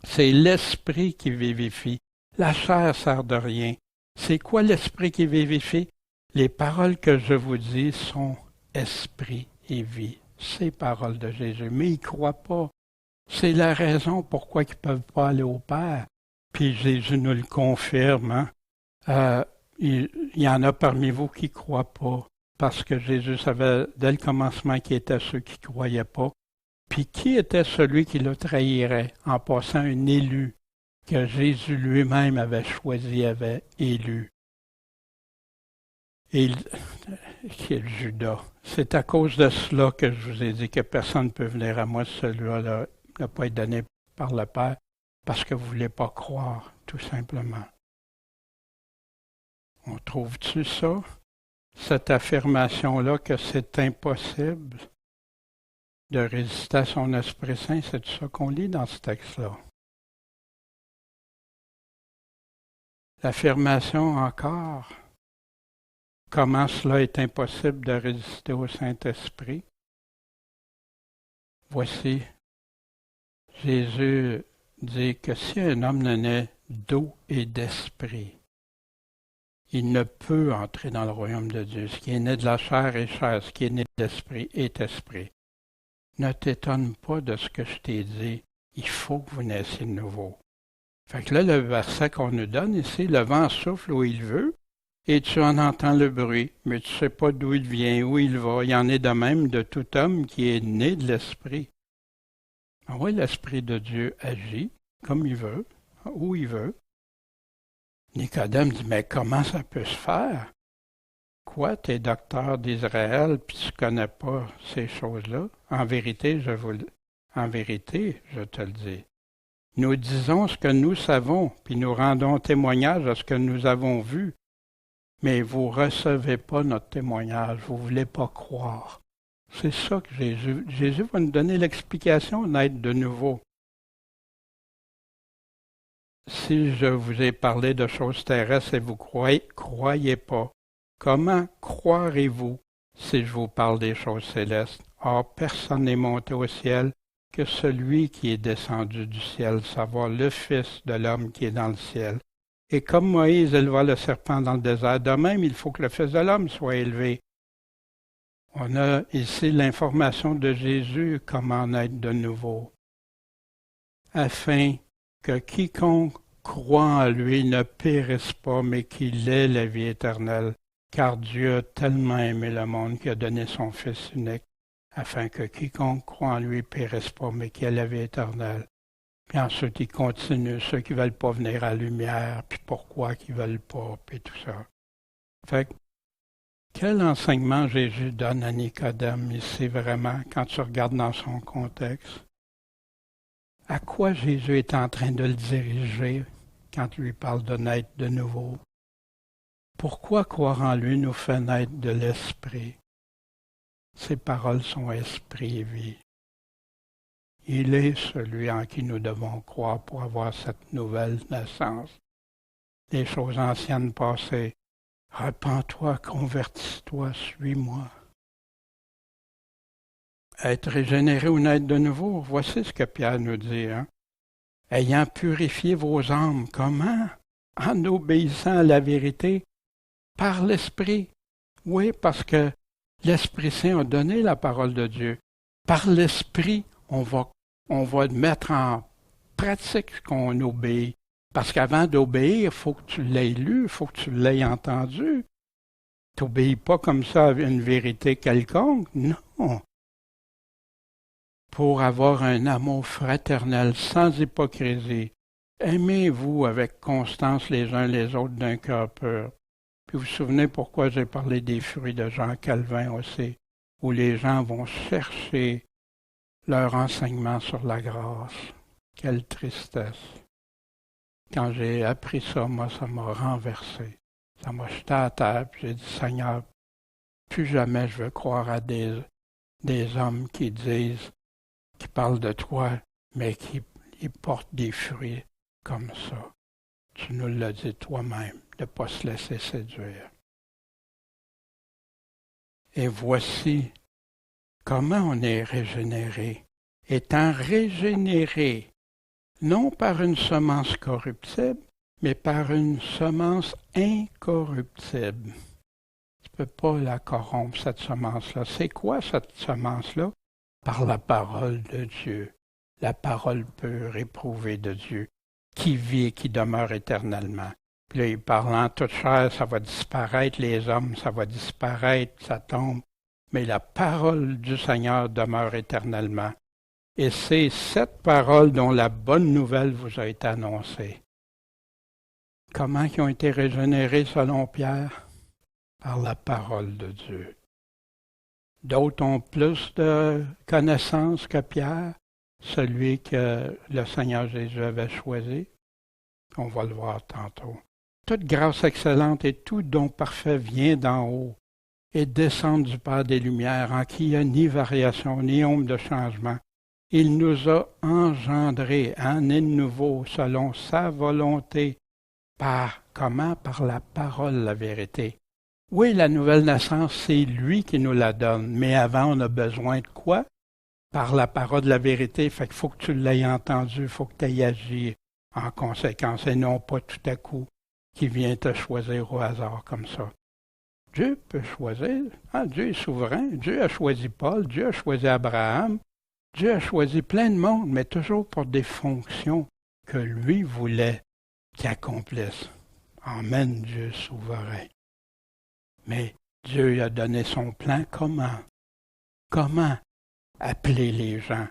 C'est l'esprit qui vivifie. La chair sert de rien. C'est quoi l'esprit qui vivifie? Les paroles que je vous dis sont esprit et vie. Ces paroles de Jésus. Mais ils ne croient pas. C'est la raison pourquoi ils ne peuvent pas aller au Père. Puis Jésus nous le confirme. Il y en a parmi vous qui ne croient pas. Parce que Jésus savait dès le commencement qui étaient ceux qui ne croyaient pas. Puis qui était celui qui le trahirait en passant un élu que Jésus lui-même avait choisi, avait élu. Et qui est Judas. C'est à cause de cela que je vous ai dit que personne ne peut venir à moi, celui-là ne pas être donné par le Père, parce que vous ne voulez pas croire, tout simplement. On trouve-tu ça? Cette affirmation-là que c'est impossible de résister à son Esprit Saint, c'est ça qu'on lit dans ce texte-là. L'affirmation encore, comment cela est impossible de résister au Saint-Esprit? Voici, Jésus dit que si un homme ne naît d'eau et d'esprit, il ne peut entrer dans le royaume de Dieu. Ce qui est né de la chair est chair, ce qui est né de l'esprit est esprit. Ne t'étonne pas de ce que je t'ai dit, il faut que vous naissiez de nouveau. Fait que là, le verset qu'on nous donne ici, le vent souffle où il veut, et tu en entends le bruit, mais tu ne sais pas d'où il vient, où il va. Il y en est de même de tout homme qui est né de l'Esprit. Ah oui, l'Esprit de Dieu agit comme il veut, où il veut. Nicodème dit, mais comment ça peut se faire? Quoi, tu es docteur d'Israël, puis tu ne connais pas ces choses-là? En vérité, je te le dis. Nous disons ce que nous savons, puis nous rendons témoignage à ce que nous avons vu. Mais vous ne recevez pas notre témoignage, vous ne voulez pas croire. C'est ça que Jésus va nous donner l'explication d'être de nouveau. Si je vous ai parlé de choses terrestres et vous croyez pas, comment croirez-vous si je vous parle des choses célestes? Or, personne n'est monté au ciel que celui qui est descendu du ciel, savoir le Fils de l'homme qui est dans le ciel. Et comme Moïse éleva le serpent dans le désert, de même, il faut que le Fils de l'homme soit élevé. On a ici l'information de Jésus, comment naître de nouveau, afin que quiconque croit en lui ne périsse pas, mais qu'il ait la vie éternelle, car Dieu a tellement aimé le monde qu'il a donné son Fils unique, afin que quiconque croit en lui ne périsse pas, mais qu'il ait la vie éternelle. Puis ensuite, il continue, ceux qui ne veulent pas venir à la lumière, puis pourquoi qu'ils ne veulent pas, puis tout ça. Fait que, quel enseignement Jésus donne à Nicodème ici vraiment, quand tu regardes dans son contexte? À quoi Jésus est en train de le diriger quand il lui parle de naître de nouveau? Pourquoi croire en lui nous fait naître de l'esprit? Ses paroles sont esprit et vie. Il est celui en qui nous devons croire pour avoir cette nouvelle naissance. Les choses anciennes passées. Repens-toi, convertis-toi, suis-moi. Être régénéré ou naître de nouveau, voici ce que Pierre nous dit. Ayant purifié vos âmes, comment? En obéissant à la vérité, par l'Esprit. Oui, parce que l'Esprit Saint a donné la parole de Dieu. Par l'Esprit, on va mettre en pratique ce qu'on obéit. Parce qu'avant d'obéir, il faut que tu l'aies lu, il faut que tu l'aies entendu. Tu n'obéis pas comme ça à une vérité quelconque, non. Pour avoir un amour fraternel sans hypocrisie, aimez-vous avec constance les uns les autres d'un cœur pur. Puis vous vous souvenez pourquoi j'ai parlé des fruits de Jean Calvin aussi, où les gens vont chercher leur enseignement sur la grâce. Quelle tristesse! Quand j'ai appris ça, moi, ça m'a renversé. Ça m'a jeté à terre, puis j'ai dit, Seigneur, plus jamais je veux croire à des hommes qui disent, qui parlent de toi, mais qui portent des fruits comme ça. Tu nous l'as dit toi-même, de ne pas se laisser séduire. Et voici comment on est régénéré. Étant régénéré, non par une semence corruptible, mais par une semence incorruptible. Tu ne peux pas la corrompre, cette semence-là. C'est quoi cette semence-là? Par la parole de Dieu, la parole pure, éprouvée de Dieu, qui vit et qui demeure éternellement. Puis là, il parle en toute chair, ça va disparaître, les hommes, ça va disparaître, ça tombe. Mais la parole du Seigneur demeure éternellement. Et c'est cette parole dont la bonne nouvelle vous a été annoncée. Comment ils ont été régénérés selon Pierre? Par la parole de Dieu. D'autres ont plus de connaissances que Pierre, celui que le Seigneur Jésus avait choisi. On va le voir tantôt. Toute grâce excellente et tout don parfait vient d'en haut et descend du Père des Lumières, en qui il n'y a ni variation, ni ombre de changement. Il nous a engendrés en né nouveau selon sa volonté. Comment? Par la parole, la vérité. Oui, la nouvelle naissance, c'est lui qui nous la donne, mais avant, on a besoin de quoi? Par la parole de la vérité, fait qu'il faut que tu l'aies entendu, il faut que tu aies agi en conséquence, et non pas tout à coup qui vient te choisir au hasard comme ça. Dieu peut choisir, Dieu est souverain, Dieu a choisi Paul, Dieu a choisi Abraham, Dieu a choisi plein de monde, mais toujours pour des fonctions que lui voulait qu'il accomplisse. Amen, Dieu souverain. Mais Dieu a donné son plan comment? Comment appeler les gens?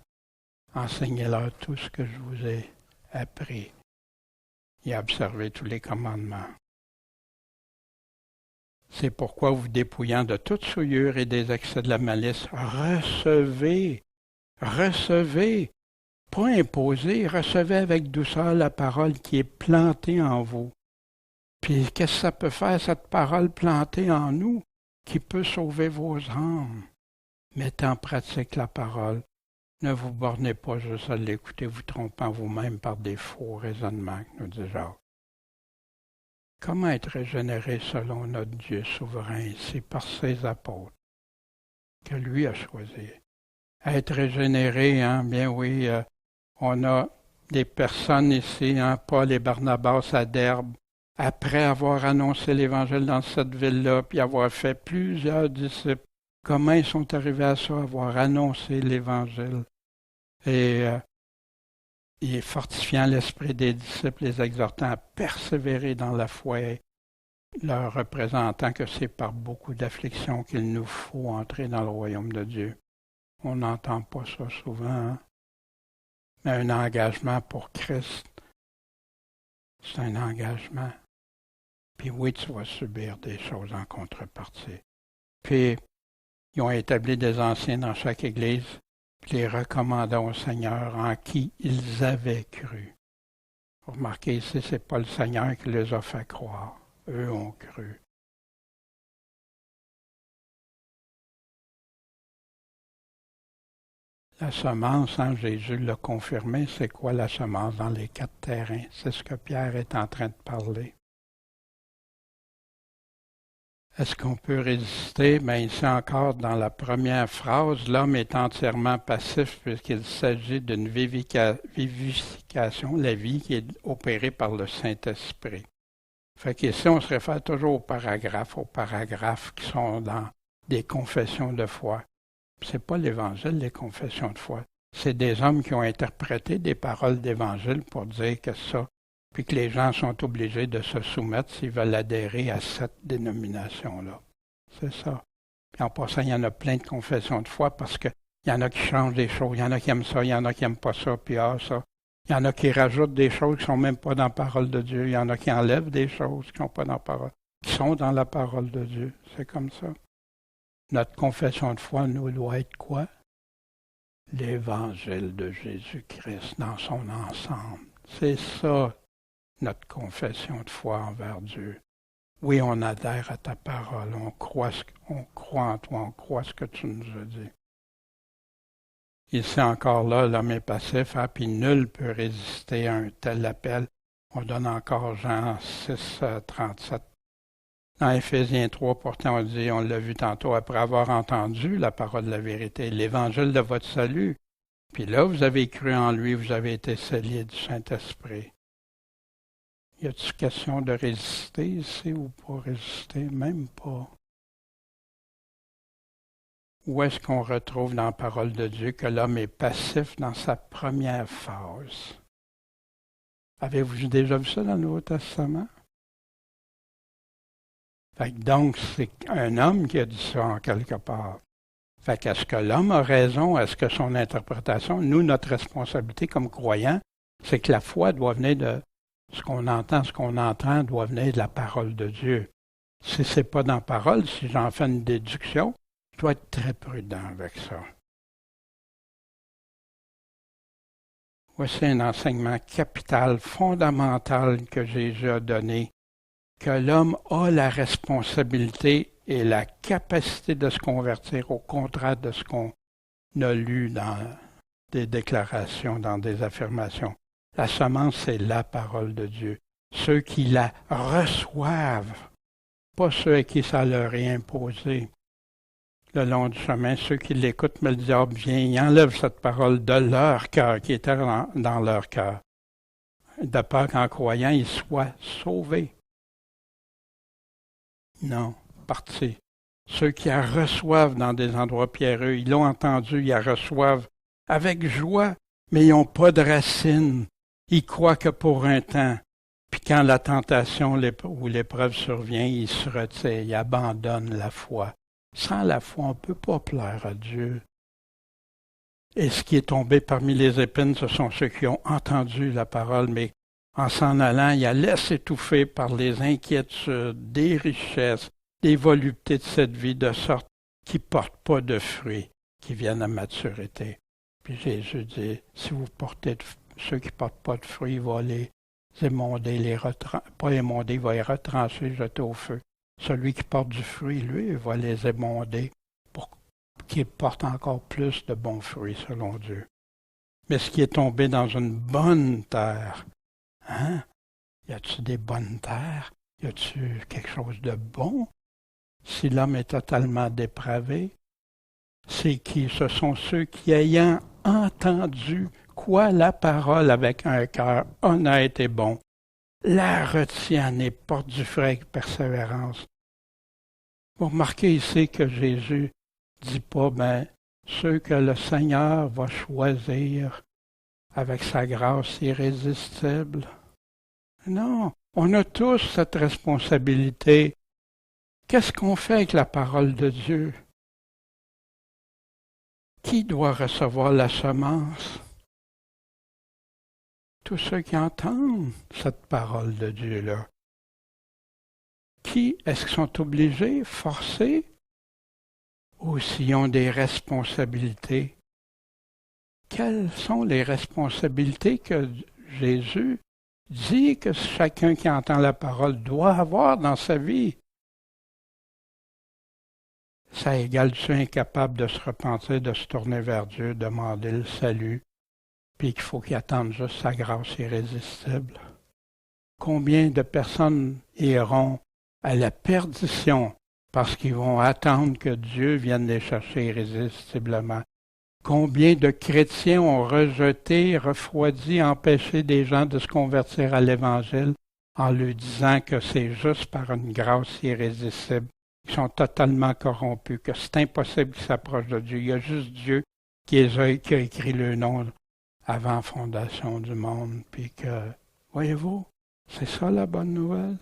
Enseignez-leur tout ce que je vous ai appris et observez tous les commandements. C'est pourquoi vous dépouillant de toute souillure et des excès de la malice, recevez, pas imposez, recevez avec douceur la parole qui est plantée en vous. Puis qu'est-ce que ça peut faire, cette parole plantée en nous, qui peut sauver vos âmes? Mettez en pratique la parole. Ne vous bornez pas juste à l'écouter, vous trompant vous-même par des faux raisonnements, nous dit Jacques. Comment être régénéré selon notre Dieu souverain? C'est par ses apôtres que lui a choisi. Être régénéré, bien oui, on a des personnes ici, Paul et Barnabas à Derbe, après avoir annoncé l'Évangile dans cette ville-là, puis avoir fait plusieurs disciples. Comment ils sont arrivés à ça, avoir annoncé l'Évangile? Et fortifiant l'esprit des disciples, les exhortant à persévérer dans la foi, leur représentant que c'est par beaucoup d'afflictions qu'il nous faut entrer dans le royaume de Dieu. On n'entend pas ça souvent, mais un engagement pour Christ, c'est un engagement. Puis oui, tu vas subir des choses en contrepartie. Puis, ils ont établi des anciens dans chaque église, puis les recommandant au Seigneur en qui ils avaient cru. Vous remarquez ici, ce n'est pas le Seigneur qui les a fait croire. Eux ont cru. La semence, Jésus l'a confirmé, c'est quoi la semence dans les 4 terrains? C'est ce que Pierre est en train de parler. Est-ce qu'on peut résister? Bien, ici encore, dans la première phrase, l'homme est entièrement passif puisqu'il s'agit d'une vivification, la vie qui est opérée par le Saint-Esprit. Fait qu'ici, on se réfère toujours aux paragraphes qui sont dans des confessions de foi. C'est pas l'Évangile, les confessions de foi. C'est des hommes qui ont interprété des paroles d'Évangile pour dire que ça, puis que les gens sont obligés de se soumettre s'ils veulent adhérer à cette dénomination-là. C'est ça. Puis en passant, il y en a plein de confessions de foi parce qu'il y en a qui changent des choses, il y en a qui aiment ça, il y en a qui n'aiment pas ça, puis ça. Il y en a qui rajoutent des choses qui ne sont même pas dans la parole de Dieu, il y en a qui enlèvent des choses qui ne sont pas dans la parole. qui sont dans la parole de Dieu. C'est comme ça. Notre confession de foi nous doit être quoi? L'Évangile de Jésus-Christ dans son ensemble. C'est ça, notre confession de foi envers Dieu. Oui, on adhère à ta parole, on croit en toi, on croit ce que tu nous as dit. Ici encore là, l'homme est passif, hein, puis nul peut résister à un tel appel. On donne encore Jean 6, 37. Dans Éphésiens 3, pourtant, on dit, on l'a vu tantôt, après avoir entendu la parole de la vérité, l'évangile de votre salut. Puis là, vous avez cru en lui, vous avez été scellés du Saint-Esprit. Y a-t-il question de résister ici ou pas résister? Même pas. Où est-ce qu'on retrouve dans la parole de Dieu que l'homme est passif dans sa première phase? Avez-vous déjà vu ça dans le Nouveau Testament? Fait que donc, c'est un homme qui a dit ça en quelque part. Fait qu'est-ce que l'homme a raison? Est-ce que son interprétation, nous, notre responsabilité comme croyants, c'est que la foi doit venir de ce qu'on entend doit venir de la parole de Dieu. Si c'est pas dans la parole, si j'en fais une déduction, je dois être très prudent avec ça. Voici un enseignement capital, fondamental que Jésus a donné, que l'homme a la responsabilité et la capacité de se convertir, au contraire de ce qu'on a lu dans des déclarations, dans des affirmations. La semence, c'est la parole de Dieu. Ceux qui la reçoivent, pas ceux à qui ça leur est imposé. Le long du chemin, ceux qui l'écoutent, mais le diable vient, il enlève cette parole de leur cœur, qui était dans leur cœur, de peur qu'en croyant, ils soient sauvés. Non, partis. Ceux qui la reçoivent dans des endroits pierreux, ils l'ont entendu, ils la reçoivent avec joie, mais ils n'ont pas de racines. Ils croient que pour un temps. Puis quand la tentation ou l'épreuve survient, ils se retirent, ils abandonnent la foi. Sans la foi, on ne peut pas plaire à Dieu. Et ce qui est tombé parmi les épines, ce sont ceux qui ont entendu la parole, mais en s'en allant, ils la laissent étouffer par les inquiétudes, des richesses, des voluptés de cette vie, de sorte qu'ils ne portent pas de fruits, qui viennent à maturité. Puis Jésus dit, si vous portez ceux qui ne portent pas de fruits, il va les émonder, pas émonder, il va les retrancher, jeter au feu. Celui qui porte du fruit, lui, il va les émonder pour qu'ils portent encore plus de bons fruits, selon Dieu. Mais ce qui est tombé dans une bonne terre, hein? Y a-t-il des bonnes terres? Y a-t-il quelque chose de bon? Si l'homme est totalement dépravé, c'est qui? Ce sont ceux qui, ayant entendu quoi la parole avec un cœur honnête et bon, la retiennent et portent du fruit avec persévérance. Vous remarquez ici que Jésus ne dit pas, ceux que le Seigneur va choisir avec sa grâce irrésistible. Non, on a tous cette responsabilité. Qu'est-ce qu'on fait avec la parole de Dieu? Qui doit recevoir la semence? Tous ceux qui entendent cette parole de Dieu-là. Qui est-ce qu'ils sont obligés, forcés, ou s'ils ont des responsabilités? Quelles sont les responsabilités que Jésus dit que chacun qui entend la parole doit avoir dans sa vie? Ça égale-tu incapable de se repentir, de se tourner vers Dieu, demander le salut, puis qu'il faut qu'il attende juste sa grâce irrésistible? Combien de personnes iront à la perdition parce qu'ils vont attendre que Dieu vienne les chercher irrésistiblement? Combien de chrétiens ont rejeté, refroidi, empêché des gens de se convertir à l'Évangile en leur disant que c'est juste par une grâce irrésistible, qu'ils sont totalement corrompus, que c'est impossible qu'ils s'approchent de Dieu. Il y a juste Dieu qui a écrit le nom avant la fondation du monde. Puis que, voyez-vous, c'est ça la bonne nouvelle.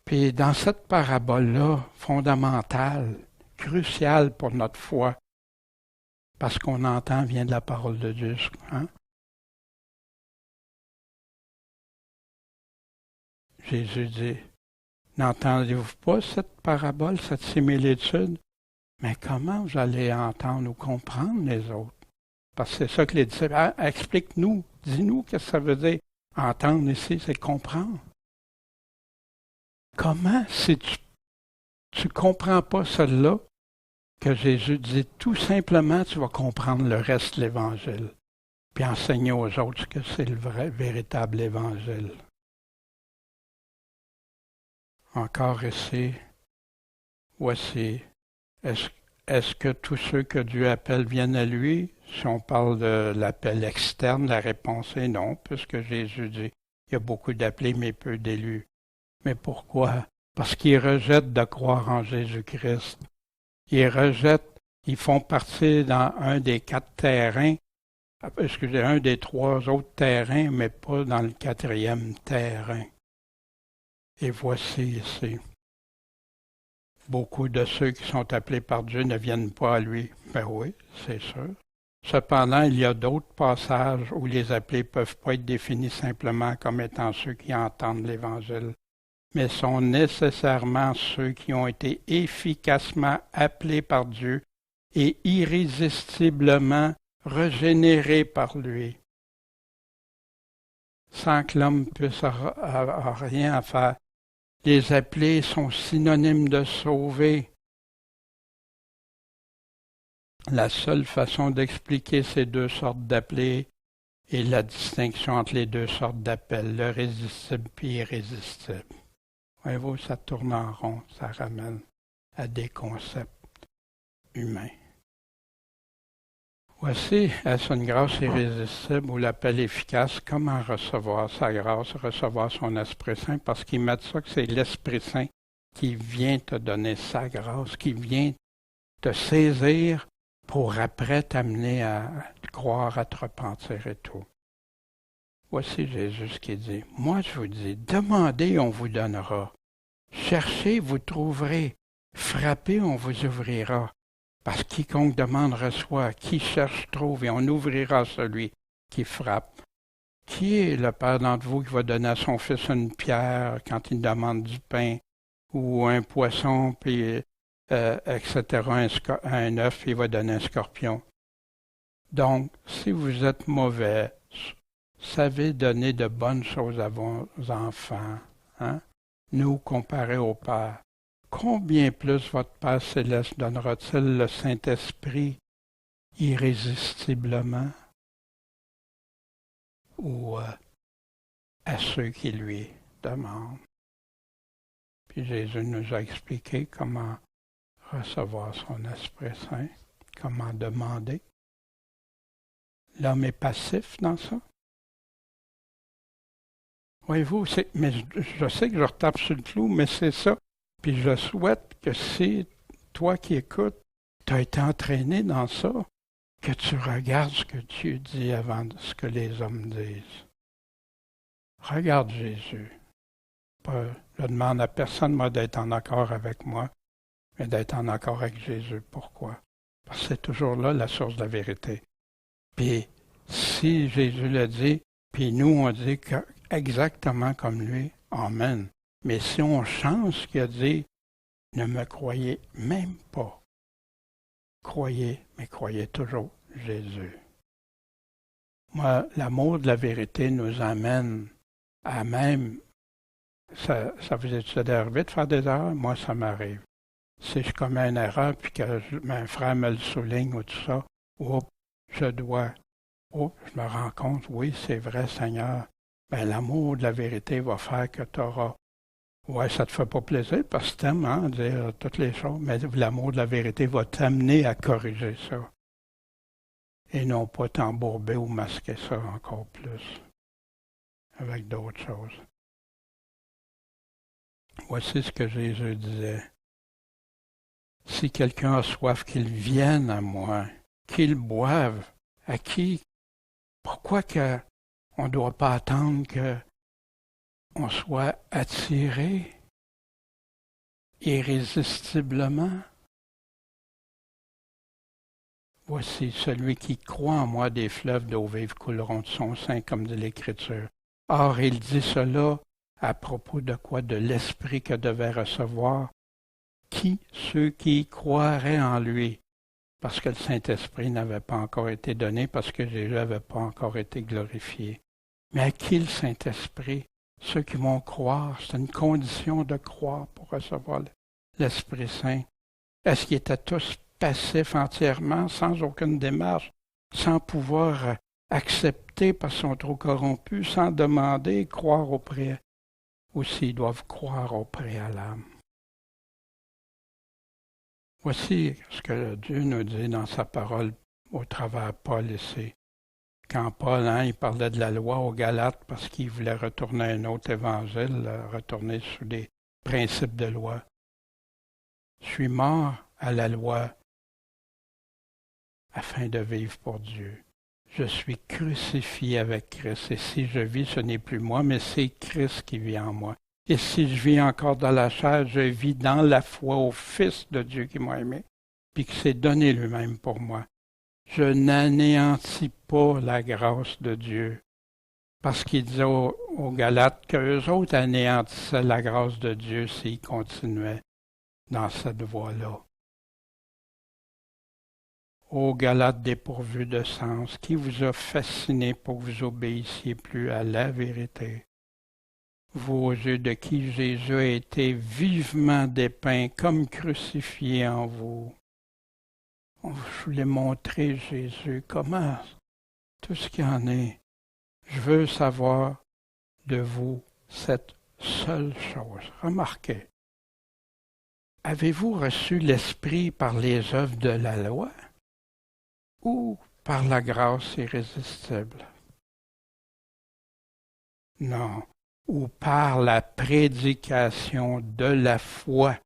Puis dans cette parabole-là, fondamentale, cruciale pour notre foi, parce qu'on entend vient de la parole de Dieu. Hein? Jésus dit, n'entendez-vous pas cette parabole, cette similitude? Mais comment vous allez entendre ou comprendre les autres? Parce que c'est ça que les disciples... explique-nous, dis-nous ce que ça veut dire. Entendre ici, c'est comprendre. Comment, si tu ne comprends pas cela, que Jésus dit, tout simplement, tu vas comprendre le reste de l'Évangile, puis enseigner aux autres que c'est le vrai, véritable Évangile. Encore ici, voici, est-ce que tous ceux que Dieu appelle viennent à lui? Si on parle de l'appel externe, la réponse est non, puisque Jésus dit, il y a beaucoup d'appelés, mais peu d'élus. Mais pourquoi? Parce qu'ils rejettent de croire en Jésus-Christ. Ils rejettent, ils font partie dans un des 4 terrains, un des 3 autres terrains, mais pas dans le 4e terrain. Et voici ici. Beaucoup de ceux qui sont appelés par Dieu ne viennent pas à lui. Ben oui, c'est sûr. Cependant, il y a d'autres passages où les appelés ne peuvent pas être définis simplement comme étant ceux qui entendent l'Évangile, mais sont nécessairement ceux qui ont été efficacement appelés par Dieu et irrésistiblement régénérés par lui, sans que l'homme puisse avoir rien à faire. Les appelés sont synonymes de sauver. La seule façon d'expliquer ces 2 sortes d'appelés est la distinction entre les 2 sortes d'appels, le résistible et irrésistible. Voyez-vous, ça tourne en rond, ça ramène à des concepts humains. Voici, est-ce une grâce irrésistible ou l'appel efficace? Comment recevoir sa grâce, recevoir son Esprit Saint? Parce qu'ils mettent ça que c'est l'Esprit Saint qui vient te donner sa grâce, qui vient te saisir pour après t'amener à croire, à te repentir et tout. Voici Jésus qui dit, moi je vous dis, demandez, on vous donnera. Cherchez, vous trouverez. Frappez, on vous ouvrira. Parce que quiconque demande reçoit, qui cherche trouve, et on ouvrira celui qui frappe. Qui est le père d'entre vous qui va donner à son fils une pierre quand il demande du pain, ou un poisson, puis etc., un œuf, il va donner un scorpion? Donc, si vous êtes mauvais, savez donner de bonnes choses à vos enfants, hein? Nous, comparés au Père. Combien plus votre Père céleste donnera-t-il le Saint-Esprit irrésistiblement ou à ceux qui lui demandent? Puis Jésus nous a expliqué comment recevoir son Esprit Saint, comment demander. L'homme est passif dans ça. Voyez-vous, mais je sais que je retape sur le clou, mais c'est ça. Puis je souhaite que si toi qui écoutes, tu as été entraîné dans ça, que tu regardes ce que Dieu dit avant ce que les hommes disent. Regarde Jésus. Je demande à personne, moi, d'être en accord avec moi, mais d'être en accord avec Jésus. Pourquoi? Parce que c'est toujours là la source de la vérité. Puis, si Jésus l'a dit, puis nous, on dit exactement comme lui, amen. Mais si on change ce qu'il a dit, ne me croyez même pas. Croyez, mais croyez toujours Jésus. Moi, l'amour de la vérité nous amène à même... Ça vous est arrivé de faire des erreurs? Moi, ça m'arrive. Si je commets une erreur, puis que un frère me le souligne ou tout ça, je me rends compte, oui, c'est vrai, Seigneur. Ben, l'amour de la vérité va faire que tu auras... Ouais, ça te fait pas plaisir parce que t'aimes, hein, dire toutes les choses, mais l'amour de la vérité va t'amener à corriger ça. Et non pas t'embourber ou masquer ça encore plus avec d'autres choses. Voici ce que Jésus disait. Si quelqu'un a soif, qu'il vienne à moi, qu'il boive. À qui? Pourquoi on ne doit pas attendre qu'on soit attiré irrésistiblement? Voici celui qui croit en moi, des fleuves d'eau vive couleront de son sein, comme dit l'Écriture. Or, il dit cela À propos de quoi? De l'Esprit que devait recevoir qui? Ceux qui croiraient en lui. Parce que le Saint-Esprit n'avait pas encore été donné, parce que Jésus n'avait pas encore été glorifié. Mais à qui le Saint-Esprit? Ceux qui vont croire. C'est une condition de croire pour recevoir l'Esprit Saint. Est-ce qu'ils étaient tous passifs entièrement, sans aucune démarche, sans pouvoir accepter parce qu'ils sont trop corrompus, sans demander, croire au préalable? Aussi, ils doivent croire au préalable. Voici ce que Dieu nous dit dans sa parole au travers Paul ici. Quand Paul, il parlait de la loi aux Galates parce qu'il voulait retourner à un autre évangile, retourner sous des principes de loi. Je suis mort à la loi afin de vivre pour Dieu. Je suis crucifié avec Christ, et si je vis, ce n'est plus moi, mais c'est Christ qui vit en moi. Et si je vis encore dans la chair, je vis dans la foi au Fils de Dieu qui m'a aimé, puis qui s'est donné lui-même pour moi. Je n'anéantis pas la grâce de Dieu, parce qu'il disait aux Galates qu'eux autres anéantissaient la grâce de Dieu s'ils continuaient dans cette voie-là. Ô Galates dépourvus de sens, qui vous a fasciné pour que vous obéissiez plus à la vérité? Vous, aux yeux de qui Jésus a été vivement dépeint comme crucifié en vous. Je voulais montrer Jésus comment, tout ce qu'il y en est. Je veux savoir de vous cette seule chose. Remarquez, avez-vous reçu l'Esprit par les œuvres de la loi ou par la grâce irrésistible? Non, ou par la prédication de la foi.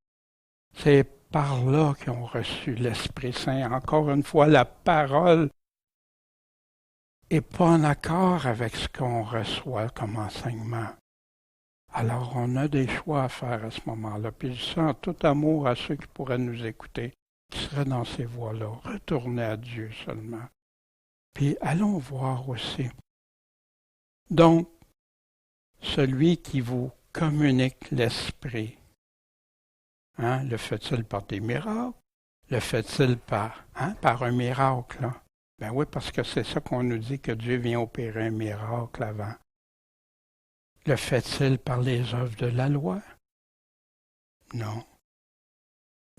C'est par là qu'ils ont reçu l'Esprit Saint. Encore une fois, la parole n'est pas en accord avec ce qu'on reçoit comme enseignement. Alors, on a des choix à faire à ce moment-là. Puis je sens tout amour à ceux qui pourraient nous écouter, qui seraient dans ces voies-là. Retournez à Dieu seulement. Puis allons voir aussi. Donc, celui qui vous communique l'Esprit, le fait-il par des miracles? Le fait-il par un miracle? Là? Ben oui, parce que c'est ça qu'on nous dit que Dieu vient opérer un miracle avant. Le fait-il par les œuvres de la loi? Non.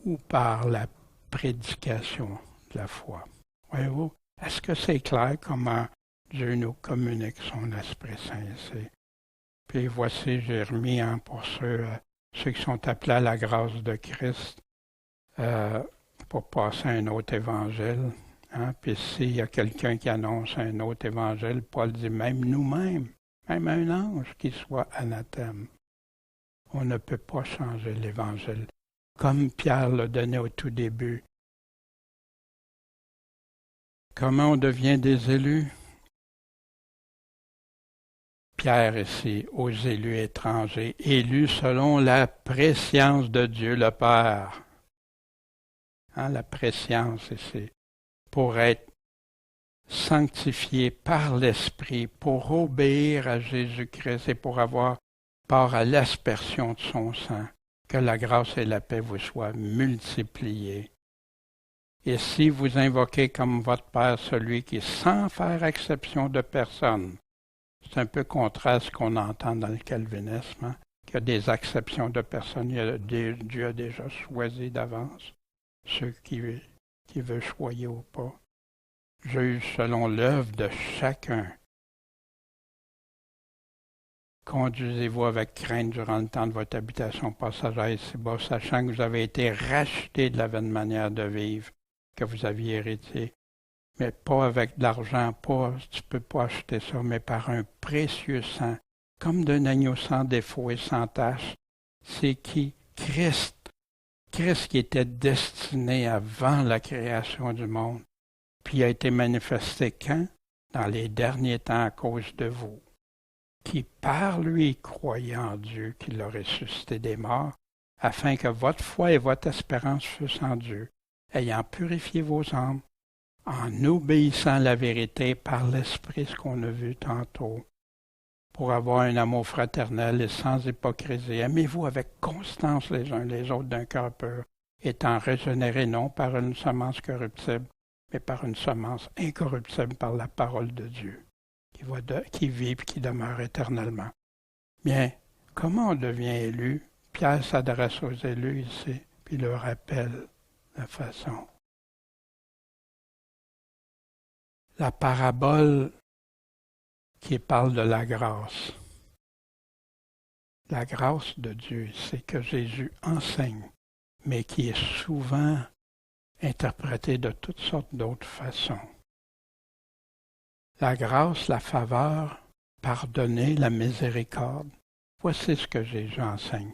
Ou par la prédication de la foi. Voyez-vous? Est-ce que c'est clair comment Dieu nous communique son Esprit Saint ici? Puis voici, j'ai remis pour ceux qui sont appelés à la grâce de Christ pour passer à un autre évangile. Puis s'il y a quelqu'un qui annonce un autre évangile, Paul dit même nous-mêmes, même un ange qui soit anathème. On ne peut pas changer l'évangile. Comme Pierre l'a donné au tout début. Comment on devient des élus? Pierre ici, aux élus étrangers, élus selon la prescience de Dieu le Père. La prescience ici, pour être sanctifié par l'Esprit, pour obéir à Jésus-Christ et pour avoir part à l'aspersion de son sang, que la grâce et la paix vous soient multipliées. Et si vous invoquez comme votre Père celui qui, sans faire exception de personne, c'est un peu contraire à ce qu'on entend dans le calvinisme, qu'il y a des exceptions de personnes. Dieu a déjà choisi d'avance ceux qui veut choyer ou pas. Juge selon l'œuvre de chacun. Conduisez-vous avec crainte durant le temps de votre habitation passagère ici-bas, sachant que vous avez été rachetés de la vaine manière de vivre que vous aviez hérité. Mais pas avec de l'argent, tu peux pas acheter ça, mais par un précieux sang, comme d'un agneau sans défaut et sans tache. C'est qui? Christ. Christ qui était destiné avant la création du monde, puis a été manifesté quand? Dans les derniers temps à cause de vous, qui par lui croyait en Dieu, qui l'a ressuscité des morts, afin que votre foi et votre espérance fussent en Dieu, ayant purifié vos âmes, en obéissant à la vérité par l'Esprit, ce qu'on a vu tantôt. pour avoir un amour fraternel et sans hypocrisie. Aimez-vous avec constance les uns les autres d'un cœur pur, étant régénérés non par une semence corruptible, mais par une semence incorruptible par la parole de Dieu, qui vit et qui demeure éternellement. Bien, comment on devient élu? Pierre s'adresse aux élus ici, puis leur rappelle la façon. La parabole qui parle de la grâce. La grâce de Dieu, c'est que Jésus enseigne, mais qui est souvent interprétée de toutes sortes d'autres façons. La grâce, la faveur, pardonner, la miséricorde, voici ce que Jésus enseigne.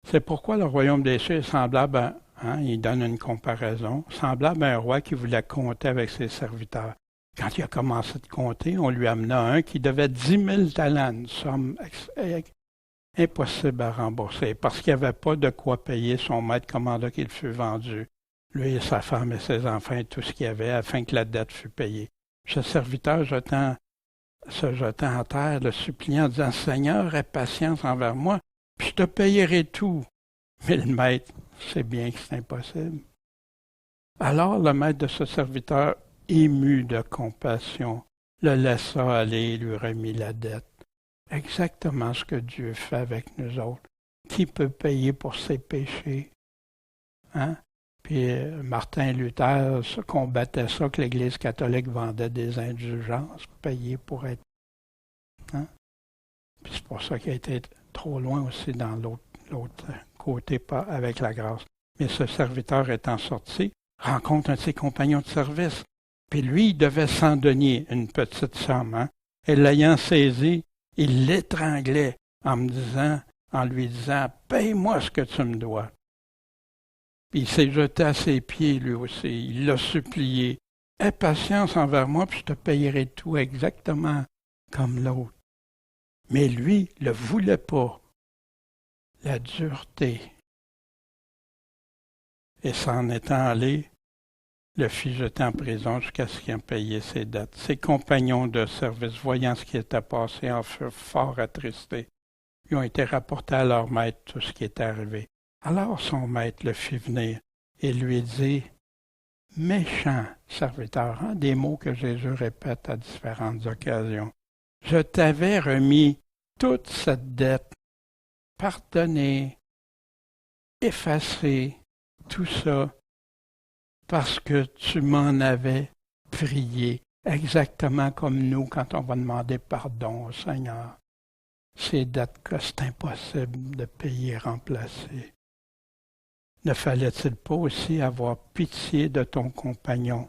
C'est pourquoi le royaume des cieux est semblable il donne une comparaison, semblable à un roi qui voulait compter avec ses serviteurs. Quand il a commencé de compter, on lui amena un qui devait 10 000 talents, une somme impossible à rembourser, parce qu'il n'y avait pas de quoi payer. Son maître commanda qu'il fût vendu, lui et sa femme et ses enfants et tout ce qu'il y avait, afin que la dette fût payée. Ce serviteur, se jetant à terre, le suppliant, disant, « Seigneur, aie patience envers moi, puis je te payerai tout. » Mais le maître sait bien que c'est impossible. Alors le maître de ce serviteur, ému de compassion, le laissa aller et lui remit la dette. Exactement ce que Dieu fait avec nous autres. Qui peut payer pour ses péchés? Puis Martin Luther combattait ça, que l'Église catholique vendait des indulgences payées pour être... Puis c'est pour ça qu'il a été trop loin aussi dans l'autre côté, pas avec la grâce. Mais ce serviteur étant sorti, rencontre un de ses compagnons de service. Puis lui, il devait 100 deniers, une petite somme. Et l'ayant saisi, il l'étranglait en lui disant, « Paye-moi ce que tu me dois. » Puis il s'est jeté à ses pieds, lui aussi. Il l'a supplié, « Aie patience envers moi, puis je te payerai tout exactement comme l'autre. » Mais lui ne le voulait pas. La dureté. Et s'en étant allé, le fit jeter en prison jusqu'à ce qu'il en payait ses dettes. Ses compagnons de service, voyant ce qui était passé, en furent fort attristés. Ils ont été rapportés à leur maître tout ce qui était arrivé. Alors son maître le fit venir et lui dit, « Méchant serviteur, des mots que Jésus répète à différentes occasions. Je t'avais remis toute cette dette, pardonné, effacé, tout ça, parce que tu m'en avais prié, exactement comme nous quand on va demander pardon au Seigneur. Ces dettes que c'est impossible de payer et remplacer. Ne fallait-il pas aussi avoir pitié de ton compagnon,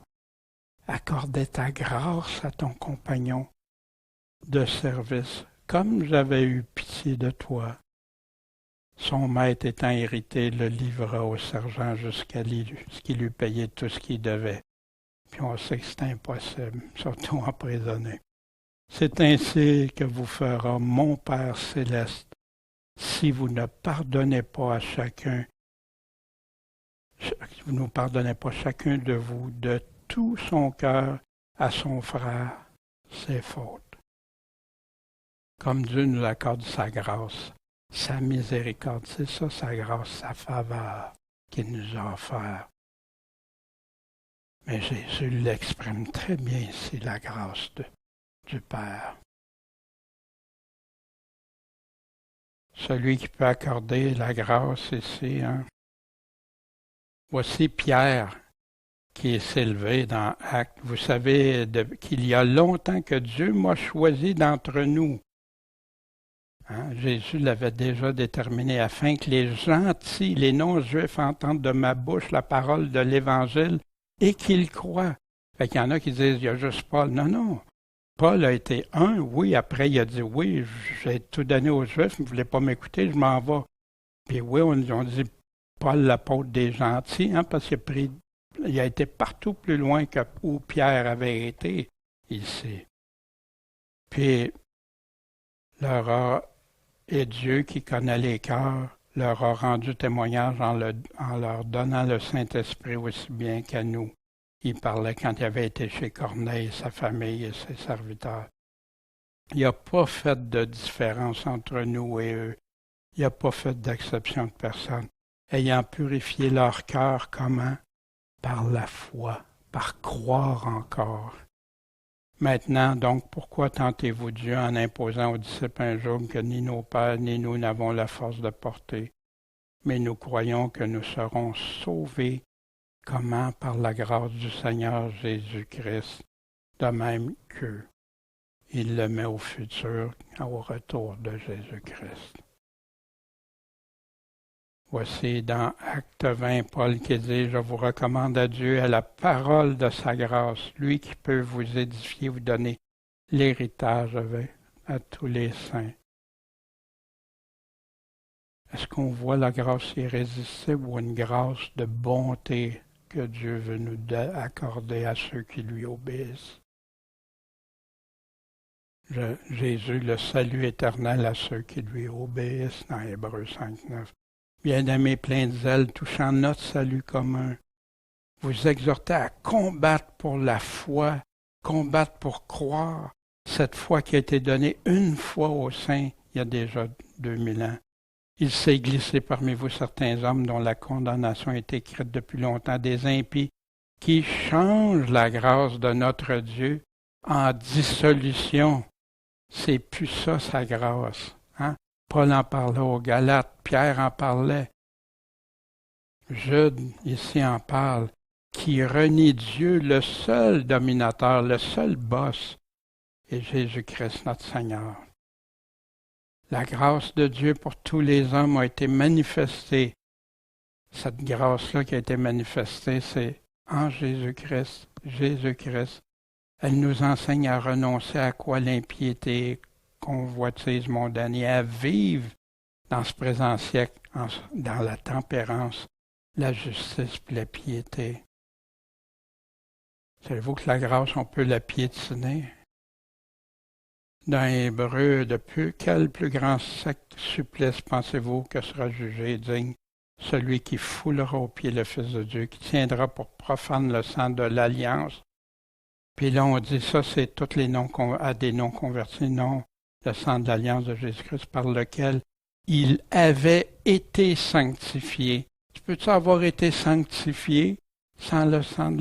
accorder ta grâce à ton compagnon de service, comme j'avais eu pitié de toi? » Son maître étant irrité, le livra au sergent jusqu'à ce qu'il eût payé tout ce qu'il devait. Puis on sait que c'est impossible, surtout emprisonné. C'est ainsi que vous fera mon Père céleste, si vous ne pardonnez pas à chacun, vous ne pardonnez pas chacun de vous de tout son cœur à son frère ses fautes. Comme Dieu nous accorde sa grâce, sa miséricorde, c'est ça, sa grâce, sa faveur qu'il nous a offert. Mais Jésus l'exprime très bien ici, la grâce du Père. Celui qui peut accorder la grâce ici, Voici Pierre qui s'est élevé dans Actes. Vous savez qu'il y a longtemps que Dieu m'a choisi d'entre nous. Jésus l'avait déjà déterminé afin que les gentils, les non-juifs entendent de ma bouche la parole de l'Évangile et qu'ils croient. Fait qu'il y en a qui disent, il y a juste Paul. Non, non. Paul a été oui, après il a dit, oui, j'ai tout donné aux Juifs, vous ne voulez pas m'écouter, je m'en vais. Puis oui, on dit Paul l'apôtre des gentils, parce qu'il a été partout plus loin que où Pierre avait été ici. Puis et Dieu qui connaît les cœurs leur a rendu témoignage en leur donnant le Saint-Esprit aussi bien qu'à nous. Il parlait quand il avait été chez Corneille, sa famille et ses serviteurs. Il n'a pas fait de différence entre nous et eux. Il n'a pas fait d'exception de personne. Ayant purifié leur cœur, comment? Par la foi, par croire encore. Maintenant, donc, pourquoi tentez-vous Dieu en imposant aux disciples un joug que ni nos pères ni nous n'avons la force de porter? Mais nous croyons que nous serons sauvés. Comment? Par la grâce du Seigneur Jésus-Christ, de même qu'eux. Il le met au futur, au retour de Jésus-Christ. Voici dans Acte 20, Paul qui dit, je vous recommande à Dieu, à la parole de sa grâce, lui qui peut vous édifier, vous donner l'héritage à tous les saints. Est-ce qu'on voit la grâce irrésistible ou une grâce de bonté que Dieu veut nous accorder à ceux qui lui obéissent? Jésus, le salut éternel à ceux qui lui obéissent, dans Hébreux 5.9. Bien-aimés, plein de zèle, touchant notre salut commun, vous exhortez à combattre pour la foi, combattre pour croire, cette foi qui a été donnée une fois aux saints il y a déjà 2000 ans. Il s'est glissé parmi vous certains hommes dont la condamnation est écrite depuis longtemps, des impies qui changent la grâce de notre Dieu en dissolution. C'est plus ça, sa grâce. Hein? Paul en parlait aux Galates, Pierre en parlait. Jude, ici, en parle, qui renie Dieu, le seul dominateur, le seul boss, et Jésus-Christ, notre Seigneur. La grâce de Dieu pour tous les hommes a été manifestée. Cette grâce-là qui a été manifestée, c'est en Jésus-Christ. Jésus-Christ. Elle nous enseigne à renoncer à quoi l'impiété, convoitise mondaine, et à vivre dans ce présent siècle, dans la tempérance, la justice et la piété. Savez-vous que la grâce, on peut la piétiner? Dans Hébreu, quel plus grand supplice pensez-vous que sera jugé digne? Celui qui foulera aux pieds le Fils de Dieu, qui tiendra pour profane le sang de l'alliance. Puis là, on dit ça, c'est tous les noms à des noms convertis, non, le sang de l'alliance de Jésus-Christ par lequel il avait été sanctifié. Tu peux-tu avoir été sanctifié sans le sang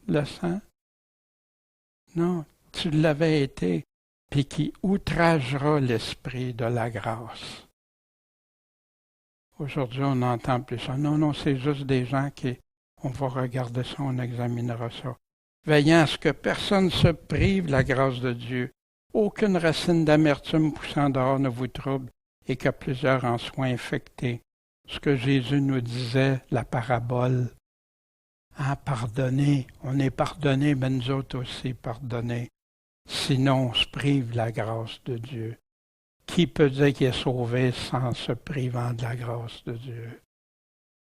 le sang? Non, tu l'avais été, puis qui outragera l'esprit de la grâce. Aujourd'hui, on n'entend plus ça. Non, non, c'est juste des gens on va regarder ça, on examinera ça. Veillant à ce que personne ne se prive de la grâce de Dieu, aucune racine d'amertume poussant dehors ne vous trouble, et que plusieurs en soient infectés. Ce que Jésus nous disait, la parabole. Ah, pardonnez, on est pardonné, mais nous autres aussi pardonnés. Sinon, on se prive de la grâce de Dieu. Qui peut dire qu'il est sauvé sans se privant de la grâce de Dieu?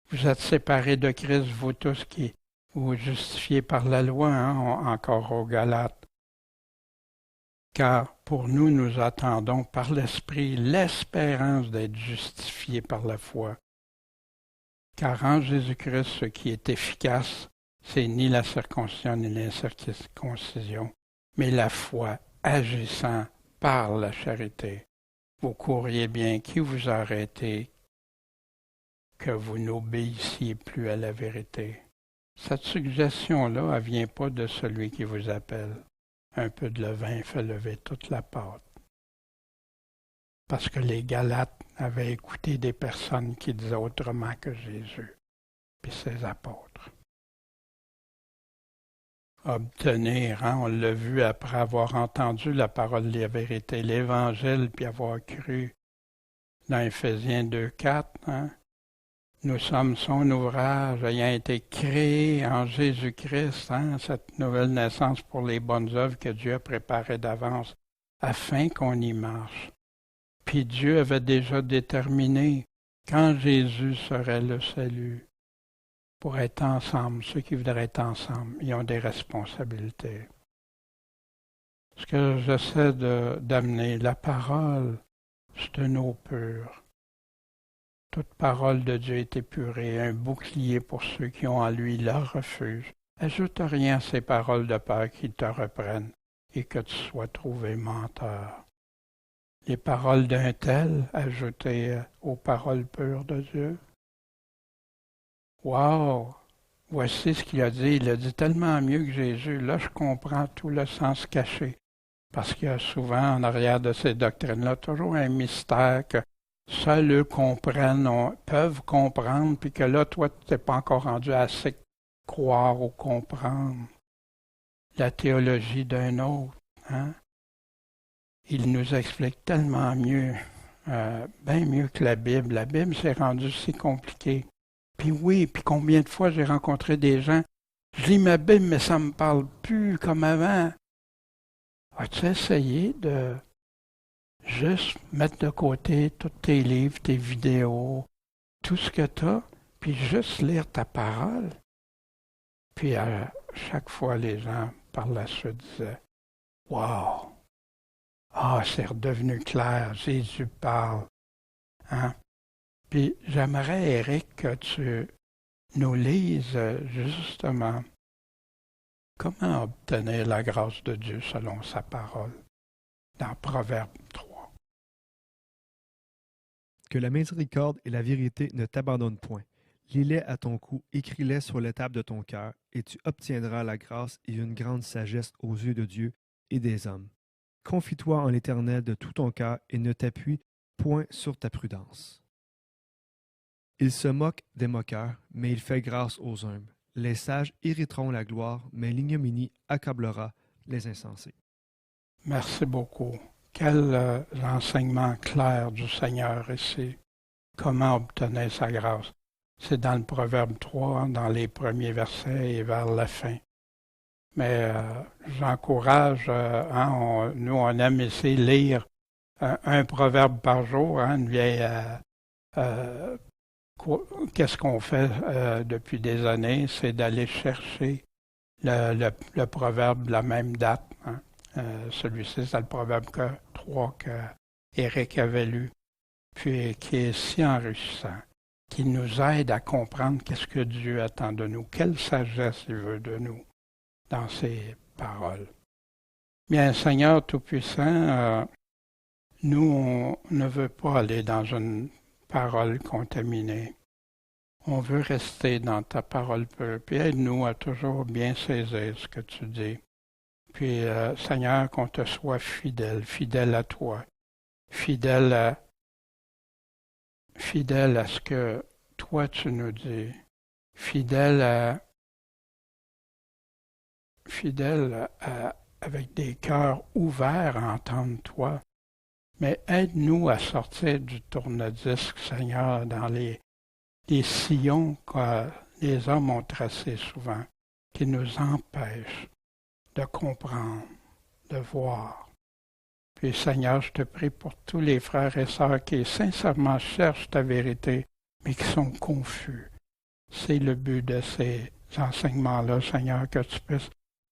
Vous êtes séparés de Christ, vous tous qui vous justifiez par la loi, hein, encore aux Galates. Car pour nous, nous attendons par l'Esprit l'espérance d'être justifiés par la foi. Car en Jésus-Christ, ce qui est efficace, c'est ni la circoncision ni l'incirconcision, mais la foi agissant par la charité. Vous courriez bien qui vous a arrêté, que vous n'obéissiez plus à la vérité. Cette suggestion-là, elle ne vient pas de celui qui vous appelle. Un peu de levain fait lever toute la pâte. Parce que les Galates avaient écouté des personnes qui disaient autrement que Jésus, puis ses apôtres. Obtenir, hein, on l'a vu après avoir entendu la parole de la vérité, l'Évangile, puis avoir cru. Dans Éphésiens 2.4, hein, nous sommes son ouvrage ayant été créé en Jésus-Christ, hein, cette nouvelle naissance pour les bonnes œuvres que Dieu a préparées d'avance, afin qu'on y marche. Puis Dieu avait déjà déterminé quand Jésus serait le salut. Pour être ensemble, ceux qui voudraient être ensemble, ils ont des responsabilités. Ce que j'essaie d'amener, la parole, c'est une eau pure. Toute parole de Dieu est épurée, un bouclier pour ceux qui ont en lui leur refuge. Ajoute rien à ces paroles de peur qui te reprennent et que tu sois trouvé menteur. les paroles d'un tel ajoutées aux paroles pures de Dieu. Wow! Voici ce qu'il a dit. Il a dit tellement mieux que Jésus. Là, je comprends tout le sens caché. Parce qu'il y a souvent, en arrière de ces doctrines-là, toujours un mystère que seuls eux comprennent, peuvent comprendre, puis que là, toi, tu n'es pas encore rendu à assez croire ou comprendre la théologie d'un autre. Hein? Il nous explique tellement mieux, bien mieux que la Bible. La Bible s'est rendue si compliquée. Puis oui, puis combien de fois j'ai rencontré des gens, je lis ma Bible, mais ça ne me parle plus comme avant. As-tu essayé de juste mettre de côté tous tes livres, tes vidéos, tout ce que tu as, puis juste lire ta parole? Puis à chaque fois, les gens, par la suite, disaient « Wow! Ah, c'est redevenu clair, Jésus parle. » Hein? Puis j'aimerais, Éric, que tu nous lises justement comment obtenir la grâce de Dieu selon sa parole dans Proverbe 3. Que la miséricorde et la vérité ne t'abandonnent point. Lis-les à ton cou, écris-les sur l'étape de ton cœur, et tu obtiendras la grâce et une grande sagesse aux yeux de Dieu et des hommes. Confie-toi en l'Éternel de tout ton cœur et ne t'appuie point sur ta prudence. Il se moque des moqueurs, mais il fait grâce aux humbles. Les sages hériteront la gloire, mais l'ignominie accablera les insensés. Merci beaucoup. Quel enseignement clair du Seigneur ici. Comment obtenir sa grâce? C'est dans le Proverbe 3, dans les premiers versets et vers la fin. Mais j'encourage, nous on aime ici lire un proverbe par jour, une vieille... qu'est-ce qu'on fait depuis des années? C'est d'aller chercher le proverbe de la même date. Hein. Celui-ci, c'est le proverbe 3 que Éric avait lu, puis qui est si enrichissant, qui nous aide à comprendre qu'est-ce que Dieu attend de nous, quelle sagesse il veut de nous dans ses paroles. Bien, Seigneur Tout-Puissant, nous, on ne veut pas aller dans une parole contaminée. On veut rester dans ta parole pure, puis aide-nous à toujours bien saisir ce que tu dis. Puis, Seigneur, qu'on te soit fidèle, fidèle à toi, fidèle à ce que toi tu nous dis, fidèle avec des cœurs ouverts à entendre toi. Mais aide-nous à sortir du tourne-disque, Seigneur, dans les sillons que les hommes ont tracés souvent, qui nous empêchent de comprendre, de voir. Puis Seigneur, je te prie pour tous les frères et sœurs qui sincèrement cherchent ta vérité, mais qui sont confus. C'est le but de ces enseignements-là, Seigneur, que tu puisses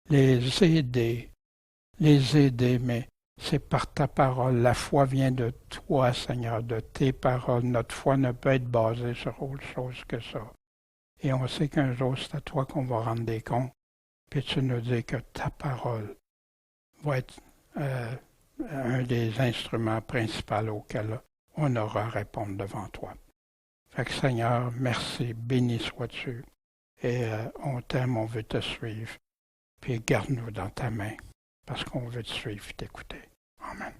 les aider, mais c'est par ta parole. La foi vient de toi, Seigneur, de tes paroles. Notre foi ne peut être basée sur autre chose que ça. Et on sait qu'un jour, c'est à toi qu'on va rendre des comptes. Puis tu nous dis que ta parole va être un des instruments principaux auxquels on aura à répondre devant toi. Fait que Seigneur, merci, béni sois-tu. Et on t'aime, on veut te suivre. Puis garde-nous dans ta main, parce qu'on veut te suivre, t'écouter. Amen.